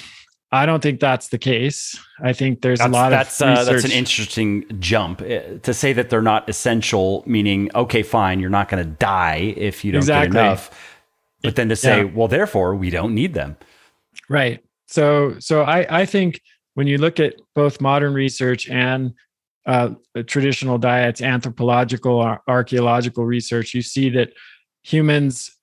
I don't think that's the case. I think there's a lot of research. That's an interesting jump to say that they're not essential, meaning, okay, fine, you're not going to die if you don't get enough. But then to say, well, therefore, we don't need them. Right. So I think when you look at both modern research and traditional diets, anthropological or archaeological research, you see that humans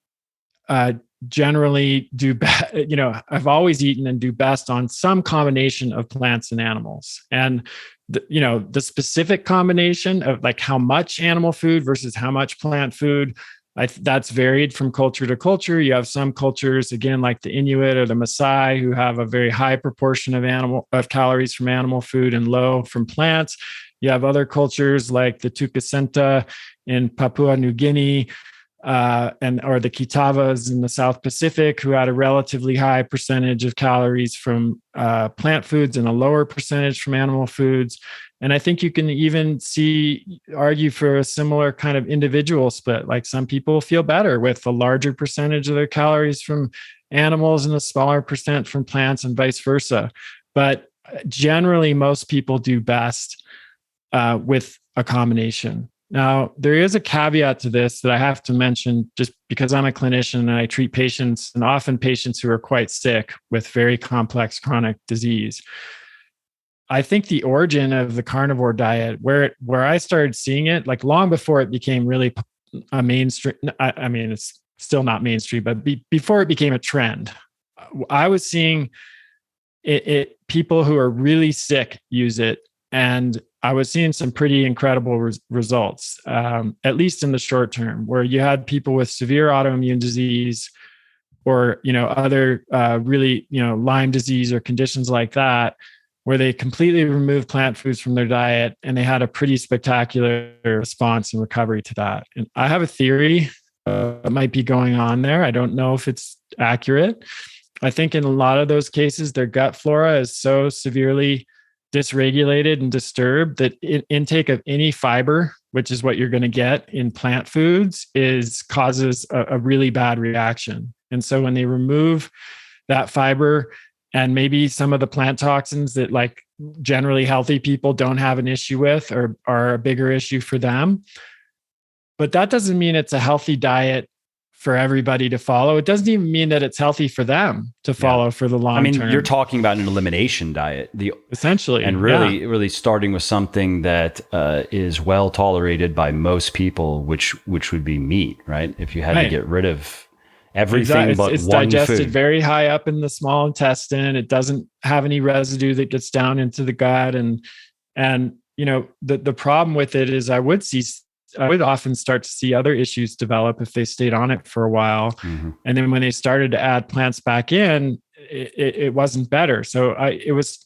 generally have always eaten and do best on some combination of plants and animals. And the specific combination of like how much animal food versus how much plant food, that's varied from culture to culture. You have some cultures, again, like the Inuit or the Maasai, who have a very high proportion of calories from animal food and low from plants. You have other cultures like the Tukasenta in Papua New Guinea, or the Kitavas in the South Pacific, who had a relatively high percentage of calories from plant foods and a lower percentage from animal foods. And I think you can even argue for a similar kind of individual split. Like some people feel better with a larger percentage of their calories from animals and a smaller percent from plants, and vice versa. But generally, most people do best with a combination. Now, there is a caveat to this that I have to mention, just because I'm a clinician and I treat patients, and often patients who are quite sick with very complex chronic disease. I think the origin of the carnivore diet, where I started seeing it, like long before it became really a mainstream, I mean, it's still not mainstream, but before it became a trend, I was seeing people who are really sick use it. And I was seeing some pretty incredible results, at least in the short term, where you had people with severe autoimmune disease or, other really, Lyme disease or conditions like that, where they completely removed plant foods from their diet, and they had a pretty spectacular response and recovery to that. And I have a theory that might be going on there. I don't know if it's accurate. I think in a lot of those cases, their gut flora is so severely dysregulated and disturbed that intake of any fiber, which is what you're going to get in plant foods, causes a really bad reaction. And so when they remove that fiber and maybe some of the plant toxins that like generally healthy people don't have an issue with or are a bigger issue for them. But that doesn't mean it's a healthy diet for everybody to follow. It doesn't even mean that it's healthy for them to follow for the long term. You're talking about an elimination diet, essentially, and really starting with something that is well tolerated by most people, which would be meat, right? If you had to get rid of everything but it's one digested food. very high up in the small intestine. It doesn't have any residue that gets down into the gut, and the problem with it is I would often start to see other issues develop if they stayed on it for a while. Mm-hmm. And then when they started to add plants back in, it wasn't better. So it was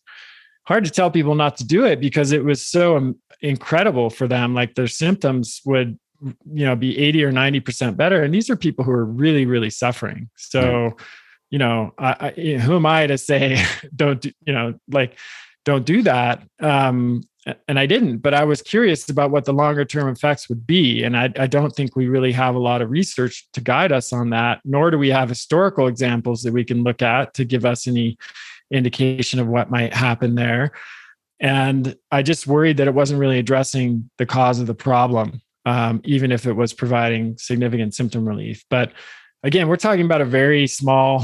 hard to tell people not to do it because it was so incredible for them. Like their symptoms would, be 80 or 90% better. And these are people who are really, really suffering. So, who am I to say, don't do that. And I didn't, but I was curious about what the longer term effects would be. And I don't think we really have a lot of research to guide us on that, nor do we have historical examples that we can look at to give us any indication of what might happen there. And I just worried that it wasn't really addressing the cause of the problem, even if it was providing significant symptom relief. But again, we're talking about a very small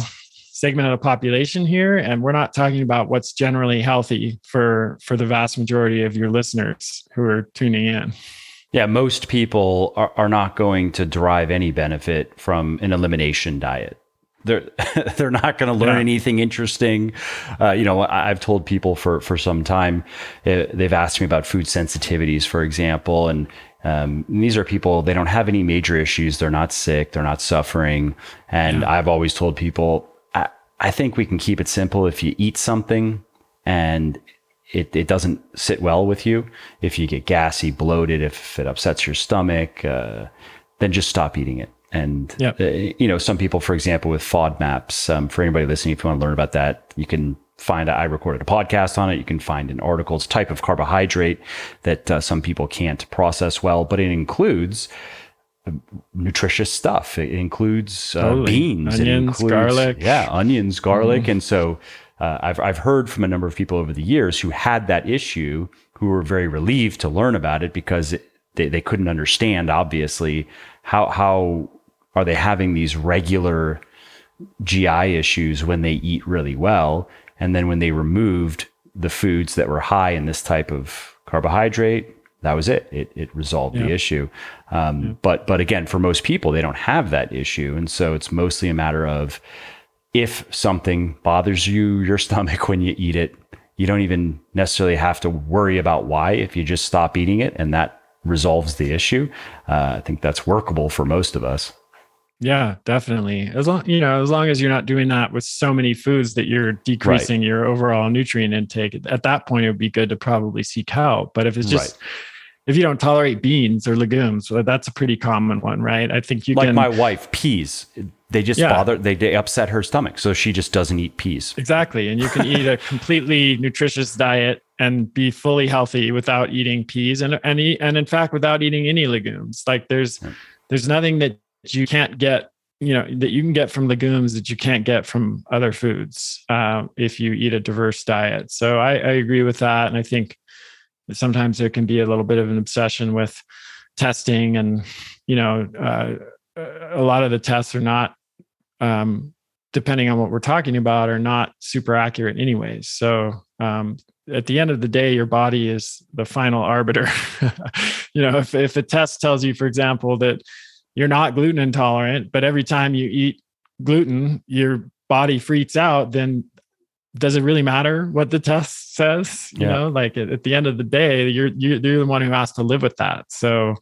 segment of the population here, and we're not talking about what's generally healthy for the vast majority of your listeners who are tuning in. Yeah, most people are not going to derive any benefit from an elimination diet. They're not going to learn anything interesting. I've told people for some time, they've asked me about food sensitivities, for example, and these are people, they don't have any major issues. They're not sick. They're not suffering. And I've always told people, I think we can keep it simple. If you eat something and it doesn't sit well with you, if you get gassy, bloated, if it upsets your stomach, then just stop eating it. And, some people, for example, with FODMAPs, for anybody listening, if you want to learn about that, you can find, I recorded a podcast on it. You can find an article. It's a type of carbohydrate that some people can't process well, but it includes nutritious stuff. It includes beans, onions, garlic. Onions, garlic. Mm-hmm. And so I've heard from a number of people over the years who had that issue, who were very relieved to learn about it because they couldn't understand, obviously, how are they having these regular GI issues when they eat really well. And then when they removed the foods that were high in this type of carbohydrate, that was it. It resolved the issue. But again, for most people, they don't have that issue. And so it's mostly a matter of, if something bothers your stomach when you eat it, you don't even necessarily have to worry about why if you just stop eating it, and that resolves the issue. I think that's workable for most of us. Yeah, definitely. As long as you're not doing that with so many foods that you're decreasing your overall nutrient intake, at that point, it would be good to probably seek help. But if it's just, if you don't tolerate beans or legumes, well, that's a pretty common one, right? I think you can. Like my wife, peas, they just bother, they upset her stomach. So she just doesn't eat peas. Exactly. And you can eat a completely nutritious diet and be fully healthy without eating peas and in fact, without eating any legumes. Like there's nothing that you can't get, that you can get from legumes that you can't get from other foods if you eat a diverse diet. So I agree with that. And I think sometimes there can be a little bit of an obsession with testing, and a lot of the tests are not, depending on what we're talking about, are not super accurate anyways. So at the end of the day, your body is the final arbiter. If a test tells you, for example, that you're not gluten intolerant, but every time you eat gluten, your body freaks out, then does it really matter what the test says? Like at the end of the day, you're the one who has to live with that. So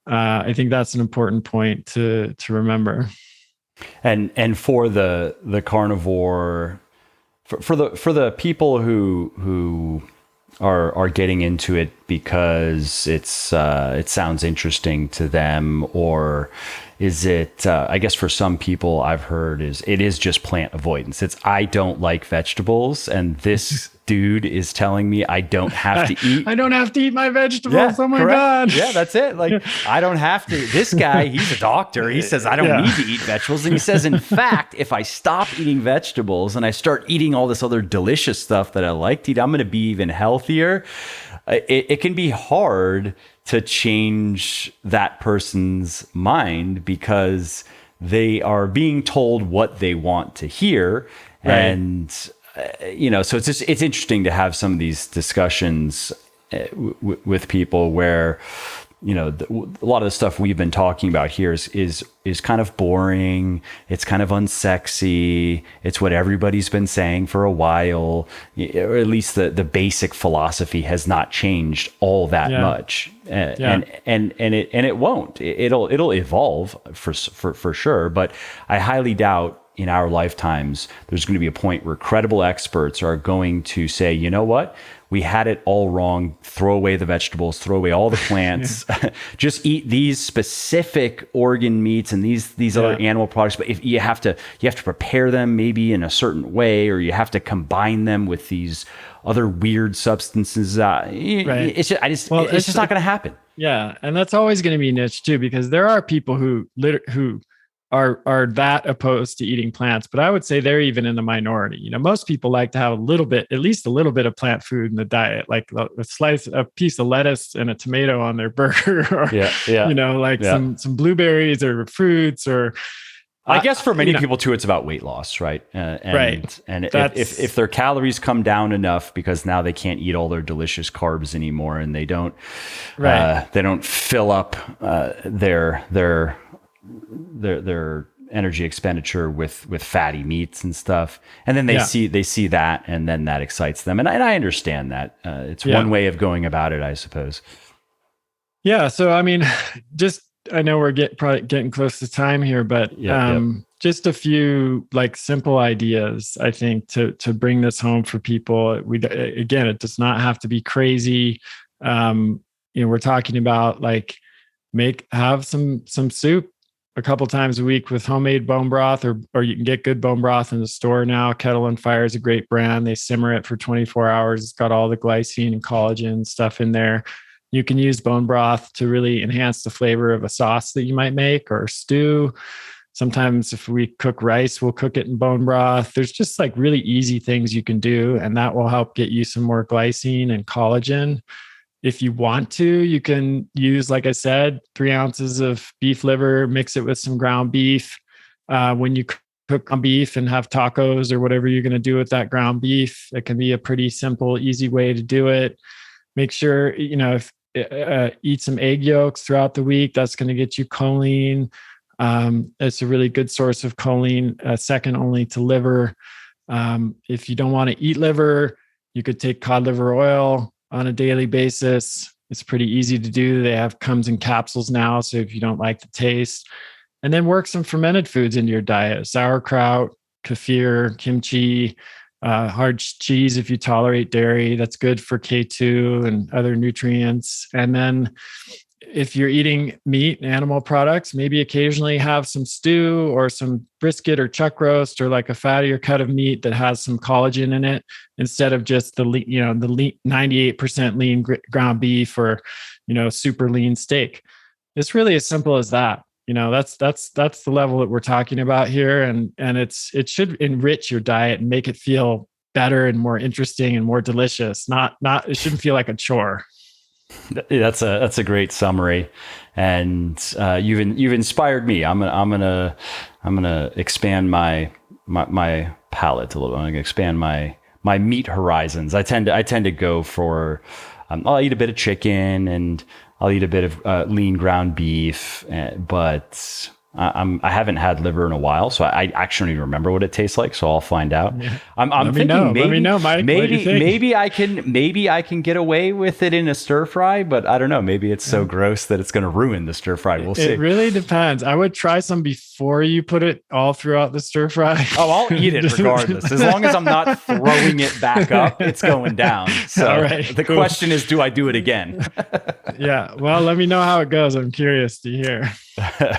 I think that's an important point to remember. And for the carnivore, for the people who are getting into it because it sounds interesting to them, or is it? I guess for some people, I've heard it is just plant avoidance. It's I don't like vegetables, and this dude is telling me I don't have to eat. I don't have to eat my vegetables. Yeah, oh my correct. God. Yeah, that's it. Like I don't have to. This guy, he's a doctor. He says I don't need to eat vegetables, and he says, in fact, if I stop eating vegetables and I start eating all this other delicious stuff that I like to eat, I'm going to be even healthier. It can be hard to change that person's mind because they are being told what they want to hear. Right. And, so it's interesting to have some of these discussions with people where, a lot of the stuff we've been talking about here is kind of boring. It's kind of unsexy. It's what everybody's been saying for a while, or at least the basic philosophy has not changed all that much. And it won't. It'll evolve for sure. But I highly doubt in our lifetimes there's going to be a point where credible experts are going to say, you know what? We had it all wrong. Throw away the vegetables, throw away all the plants, just eat these specific organ meats and these other animal products. But if you have to prepare them maybe in a certain way, or you have to combine them with these other weird substances. It's just not going to happen. Yeah. And that's always going to be niche too, because there are people who are that opposed to eating plants, but I would say they're even in the minority. Most people like to have at least a little bit of plant food in the diet, like a piece of lettuce and a tomato on their burger, or some blueberries or fruits, or I guess for many people too, it's about weight loss, right? Right. And if their calories come down enough because now they can't eat all their delicious carbs anymore, and they don't fill up their energy expenditure with fatty meats and stuff, and then they see that, and then that excites them, and I understand that. It's one way of going about it, I suppose. Yeah. So I mean, I know we're probably getting close to time here, but just a few like simple ideas, I think, to bring this home for people. Again, it does not have to be crazy. We're talking about like have some soup a couple times a week with homemade bone broth, or you can get good bone broth in the store now. Kettle and Fire is a great brand. They simmer it for 24 hours. It's got all the glycine and collagen stuff in there. You can use bone broth to really enhance the flavor of a sauce that you might make, or stew. Sometimes if we cook rice, we'll cook it in bone broth. There's just like really easy things you can do, and that will help get you some more glycine and collagen. If you want to, you can use, like I said, 3 ounces of beef liver, mix it with some ground beef. When you cook ground beef and have tacos or whatever you're going to do with that ground beef, it can be a pretty simple, easy way to do it. Make sure, eat some egg yolks throughout the week. That's going to get you choline. It's a really good source of choline, second only to liver. If you don't want to eat liver, you could take cod liver oil on a daily basis. It's pretty easy to do. Comes in capsules now. So if you don't like the taste, and then work some fermented foods into your diet: sauerkraut, kefir, kimchi, hard cheese. If you tolerate dairy, that's good for K2 and other nutrients. And then if you're eating meat and animal products, maybe occasionally have some stew or some brisket or chuck roast, or like a fattier cut of meat that has some collagen in it, instead of just the 98% lean ground beef, or, super lean steak. It's really as simple as that. That's the level that we're talking about here. And it should enrich your diet and make it feel better and more interesting and more delicious. It shouldn't feel like a chore. That's a great summary, and you've inspired me. I'm gonna expand my palate a little. I'm gonna expand my meat horizons. I tend to go for I'll eat a bit of chicken, and I'll eat a bit of lean ground beef, but I haven't had liver in a while, so I actually don't even remember what it tastes like. So I'll find out. Yeah. I'm Let me thinking know. maybe, Let me know, Mike. What do you think? maybe I can get away with it in a stir fry, but I don't know. Maybe it's so gross that it's going to ruin the stir fry. We'll see. It really depends. I would try some before you put it all throughout the stir fry. Oh, I'll eat it regardless. As long as I'm not throwing it back up, it's going down. So all right, the question is, do I do it again? Yeah. Well, let me know how it goes. I'm curious to hear.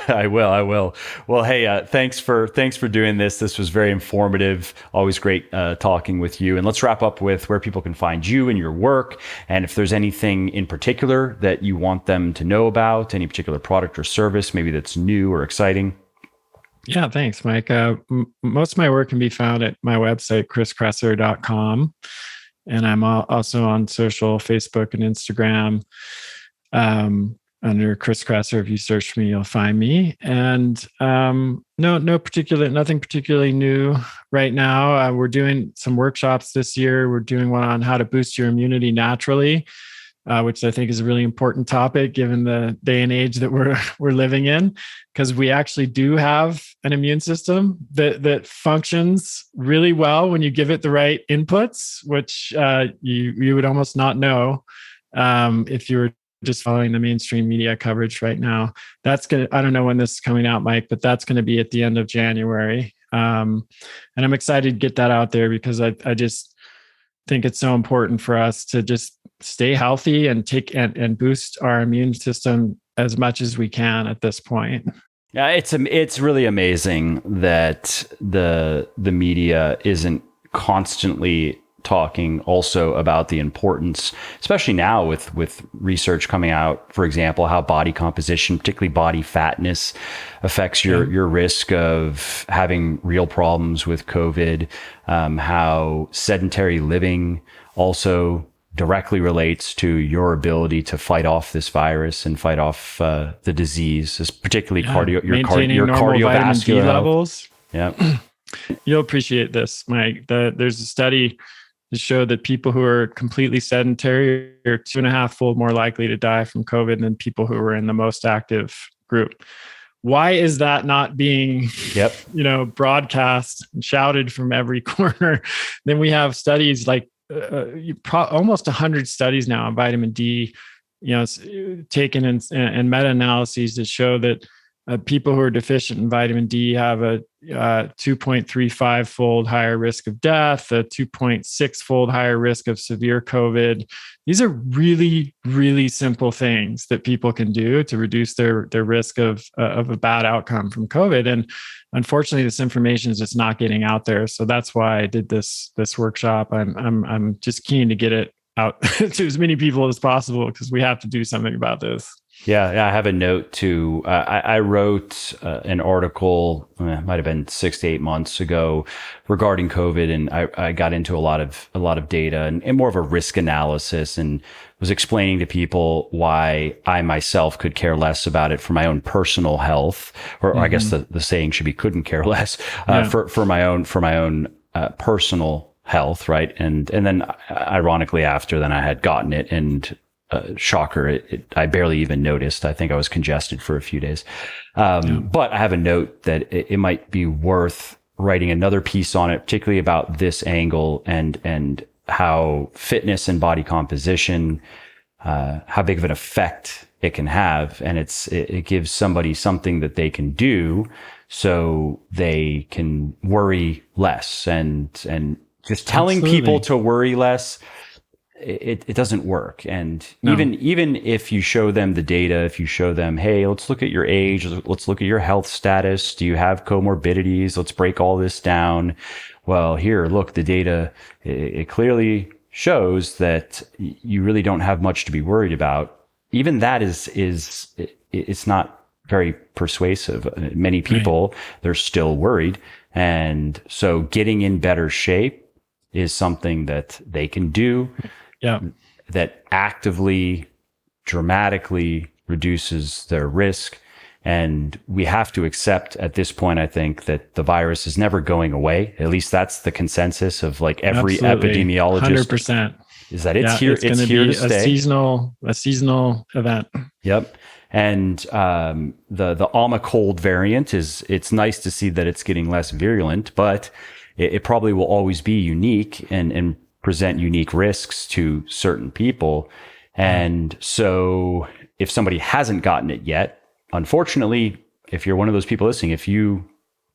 I will. Well, hey, thanks for doing this. This was very informative. Always great talking with you. And let's wrap up with where people can find you and your work. And if there's anything in particular that you want them to know about, any particular product or service, maybe that's new or exciting. Yeah, thanks, Mike. Most of my work can be found at my website, kresser.com. And I'm also on social, Facebook and Instagram. Under Chris Kresser, if you search me, you'll find me. And nothing particularly new right now. We're doing some workshops this year. We're doing one on how to boost your immunity naturally, which I think is a really important topic given the day and age that we're living in, because we actually do have an immune system that functions really well when you give it the right inputs, which you would almost not know if you were just following the mainstream media coverage right now. I don't know when this is coming out, Mike, but that's going to be at the end of January. And I'm excited to get that out there because I just think it's so important for us to just stay healthy and and boost our immune system as much as we can at this point. Yeah, it's really amazing that the media isn't constantly talking also about the importance, especially now with research coming out, for example, how body composition, particularly body fatness, affects your risk of having real problems with COVID, how sedentary living also directly relates to your ability to fight off this virus and fight off the disease, particularly your cardiovascular levels. Yeah. You'll appreciate this, Mike. There's a study to show that people who are completely sedentary are 2.5-fold more likely to die from COVID than people who are in the most active group. Why is that not being, broadcast and shouted from every corner? Then we have studies like almost 100 studies now on vitamin D, taken and meta-analyses that show that people who are deficient in vitamin D have a 2.35-fold higher risk of death, a 2.6-fold higher risk of severe COVID. These are really, really simple things that people can do to reduce their risk of a bad outcome from COVID. And unfortunately, this information is just not getting out there. So that's why I did this workshop. I'm just keen to get it out to as many people as possible because we have to do something about this. Yeah, I have a note too. I wrote an article, it might have been 6 to 8 months ago, regarding COVID, and I got into a lot of data and more of a risk analysis, and was explaining to people why I myself could care less about it for my own personal health, or I guess the saying should be couldn't care less for my own personal health, right? And then ironically after then I had gotten it, and shocker, I barely even noticed. I think I was congested for a few days. But I have a note that it might be worth writing another piece on it, particularly about this angle and how fitness and body composition, how big of an effect it can have. And it gives somebody something that they can do so they can worry less, and just telling people to worry less, it doesn't work. And even if you show them the data, if you show them, hey, let's look at your age, let's look at your health status. Do you have comorbidities? Let's break all this down. Well, here, look, the data, it clearly shows that you really don't have much to be worried about. Even that it's not very persuasive. Many people, they're still worried. And so getting in better shape is something that they can do. Yeah, that actively, dramatically reduces their risk. And we have to accept at this point, I think, that the virus is never going away. At least that's the consensus of like every epidemiologist. 100%. is that it's here. It's going to here be to stay. a seasonal event. Yep. And the Alma cold variant it's nice to see that it's getting less virulent, but it probably will always be unique and present unique risks to certain people. And so if somebody hasn't gotten it yet, unfortunately, if you're one of those people listening, if you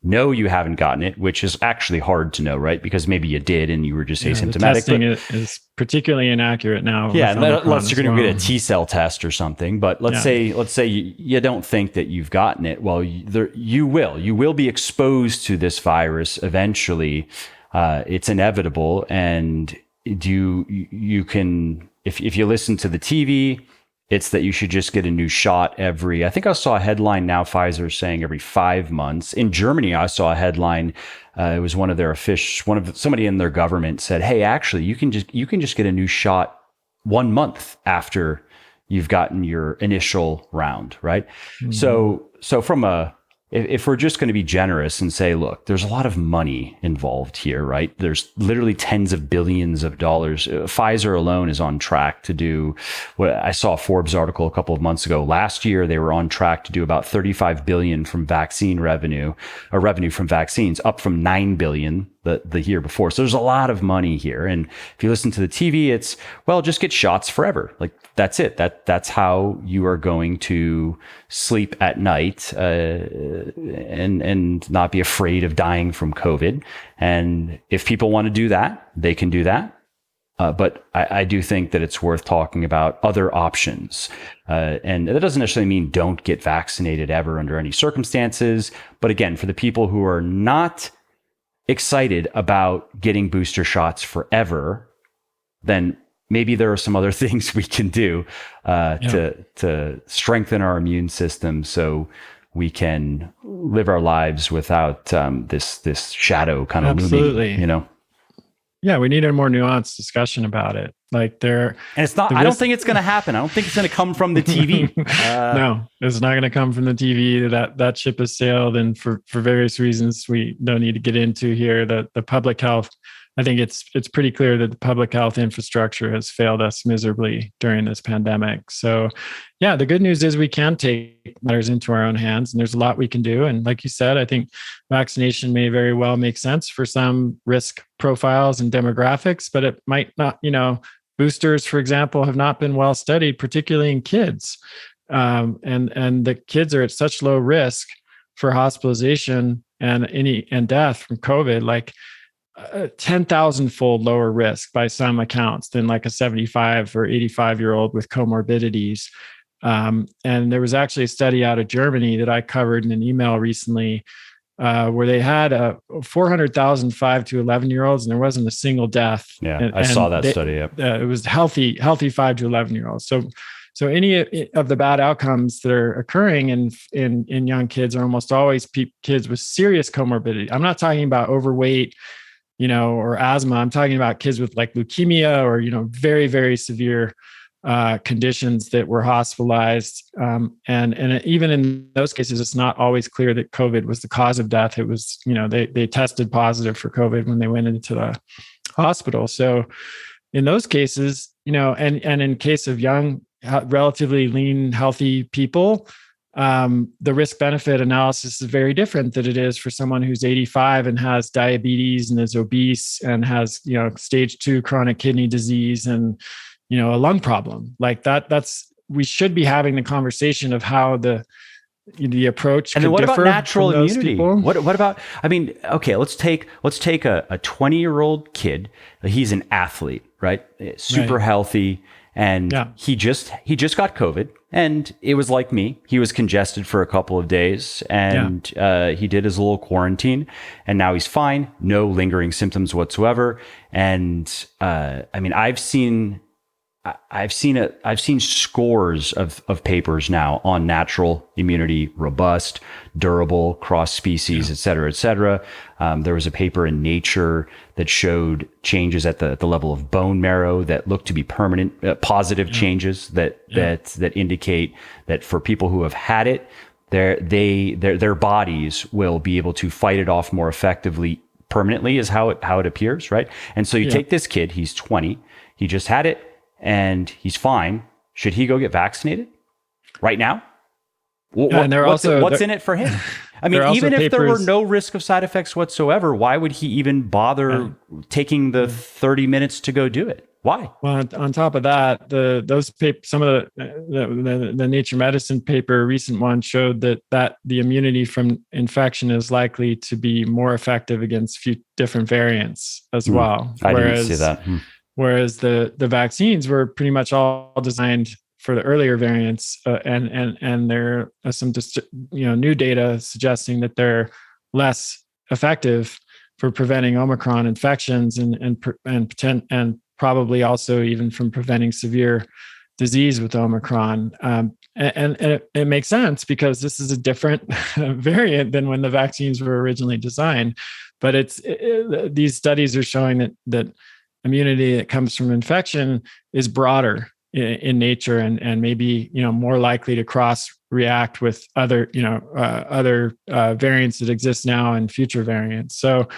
know you haven't gotten it, which is actually hard to know, right? Because maybe you did and you were just asymptomatic. The testing is particularly inaccurate now. Yeah, unless you're going to get a T cell test or something. But let's say you don't think that you've gotten it. Well, you will be exposed to this virus eventually. It's inevitable, and you can if you listen to the TV. It's that you should just get a new shot I think I saw a headline now, Pfizer saying every 5 months. In Germany, I saw a headline. It was one of their somebody in their government said, hey, actually, you can just get a new shot 1 month after you've gotten your initial round, right? Mm-hmm. So if we're just going to be generous and say, look, there's a lot of money involved here, right? There's literally tens of billions of dollars. Pfizer alone is on track to do what I saw a Forbes article a couple of months ago. Last year, they were on track to do about 35 billion from vaccine revenue, or revenue from vaccines, up from 9 billion the year before. So there's a lot of money here. And if you listen to the TV, it's, well, just get shots forever. Like that's it. That's how you are going to sleep at night, and not be afraid of dying from COVID. And if people want to do that, they can do that. But I do think that it's worth talking about other options. And that doesn't necessarily mean don't get vaccinated ever under any circumstances. But again, for the people who are not excited about getting booster shots forever, then maybe there are some other things we can do to strengthen our immune system so we can live our lives without this shadow kind of looming, you know? Yeah, we need a more nuanced discussion about it. Like and it's not, I don't think it's going to happen. I don't think it's going to come from the TV. No, it's not going to come from the TV. That ship has sailed. And for various reasons we don't need to get into here, the public health, I think it's pretty clear that the public health infrastructure has failed us miserably during this pandemic. So yeah, the good news is we can take matters into our own hands, and there's a lot we can do. And like you said, I think vaccination may very well make sense for some risk profiles and demographics, but it might not. Boosters, for example, have not been well studied, particularly in kids. And the kids are at such low risk for hospitalization and death from COVID, like 10,000-fold lower risk by some accounts than like a 75 or 85-year-old with comorbidities. And there was actually a study out of Germany that I covered in an email recently, where they had 400,000 5 to 11-year-olds, and there wasn't a single death. Yeah, I saw that study. Yep. It was healthy 5 to 11-year-olds. So any of the bad outcomes that are occurring in young kids are almost always kids with serious comorbidity. I'm not talking about overweight, or asthma. I'm talking about kids with like leukemia or, very, very severe conditions that were hospitalized. And even in those cases, it's not always clear that COVID was the cause of death. It was, they tested positive for COVID when they went into the hospital. So in those cases, and in case of young, relatively lean, healthy people, the risk benefit analysis is very different than it is for someone who's 85 and has diabetes and is obese and has, stage 2 chronic kidney disease and, a lung problem like that. We should be having the conversation of how the approach. And then what about natural immunity? What about, okay, let's take a 20-year-old kid. He's an athlete, right? Super healthy. And he just got COVID, and it was like me. He was congested for a couple of days, and he did his little quarantine, and now he's fine. No lingering symptoms whatsoever. And I've seen scores of papers now on natural immunity, robust, durable, cross species, et cetera, et cetera. There was a paper in Nature that showed changes at the level of bone marrow that looked to be permanent, positive changes that indicate that for people who have had it, their bodies will be able to fight it off more effectively permanently, is how it appears, right? And so you take this kid, he's 20. He just had it and he's fine. Should he go get vaccinated right now? What's in it for him? I mean, even if there were no risk of side effects whatsoever, why would he even bother taking the 30 minutes to go do it? Why? Well, on top of that, some of the Nature Medicine paper, a recent one, showed that the immunity from infection is likely to be more effective against few different variants as well. I didn't see that. Whereas the vaccines were pretty much all designed for the earlier variants, and there are some new data suggesting that they're less effective for preventing Omicron infections and probably also even from preventing severe disease with Omicron. And it makes sense because this is a different variant than when the vaccines were originally designed. But these studies are showing that immunity that comes from infection is broader in nature and maybe more likely to cross react with other variants that exist now and future variants. So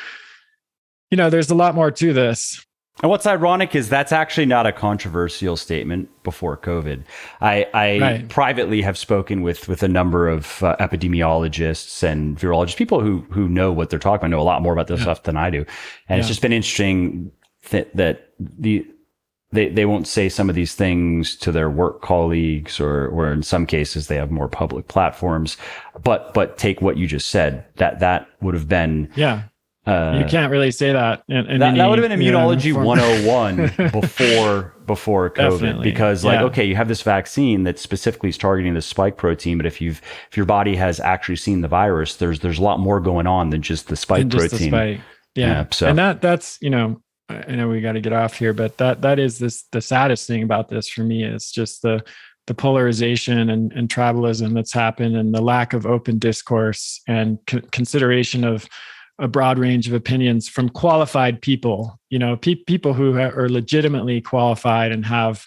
there's a lot more to this. And what's ironic is that's actually not a controversial statement before COVID. I privately have spoken with a number of epidemiologists and virologists, people who know what they're talking about, know a lot more about this stuff than I do. And it's just been interesting that they won't say some of these things to their work colleagues, or in some cases they have more public platforms. But take what you just said, that would have been you can't really say that. That would have been immunology 101 before COVID. Definitely. Because okay, you have this vaccine that specifically is targeting the spike protein, but if your body has actually seen the virus, there's a lot more going on than just the spike protein. So and that's I know we got to get off here, but that is the saddest thing about this for me is just the polarization and tribalism that's happened, and the lack of open discourse and consideration of a broad range of opinions from qualified people, people who are legitimately qualified and have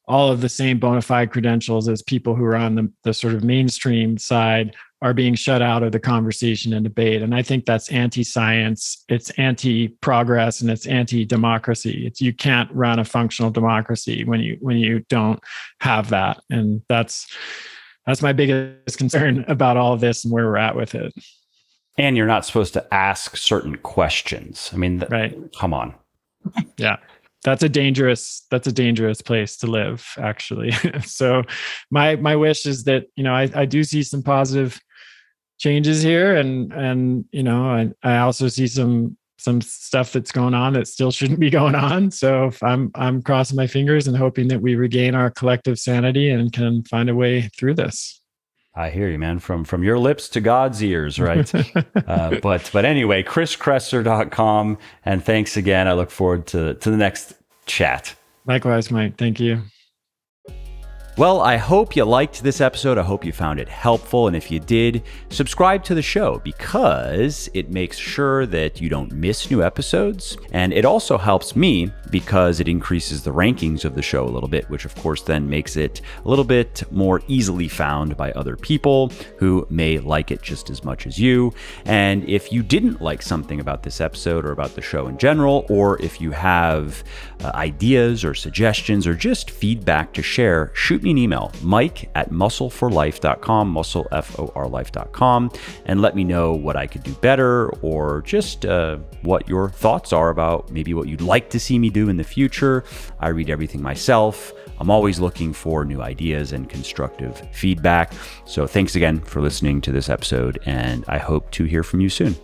all of the same bona fide credentials as people who are on the sort of mainstream side are being shut out of the conversation and debate. And I think that's anti-science, it's anti-progress, and it's anti-democracy. You can't run a functional democracy when you don't have that. And that's my biggest concern about all of this and where we're at with it. And you're not supposed to ask certain questions. I mean, come on. Yeah. That's a dangerous place to live, actually. So my wish is that, I do see some positive changes here, and I also see some stuff that's going on that still shouldn't be going on. So I'm crossing my fingers and hoping that we regain our collective sanity and can find a way through this. I hear you, man. From your lips to God's ears, right? But anyway, KresserDot.com. And thanks again. I look forward to the next chat. Likewise, Mike. Thank you. Well, I hope you liked this episode. I hope you found it helpful. And if you did, subscribe to the show because it makes sure that you don't miss new episodes. And it also helps me because it increases the rankings of the show a little bit, which of course then makes it a little bit more easily found by other people who may like it just as much as you. And if you didn't like something about this episode or about the show in general, or if you have ideas or suggestions or just feedback to share, shoot me an email, mike@muscleforlife.com, muscleforlife.com, and let me know what I could do better, or just what your thoughts are about maybe what you'd like to see me do in the future. I read everything myself. I'm always looking for new ideas and constructive feedback. So thanks again for listening to this episode, and I hope to hear from you soon.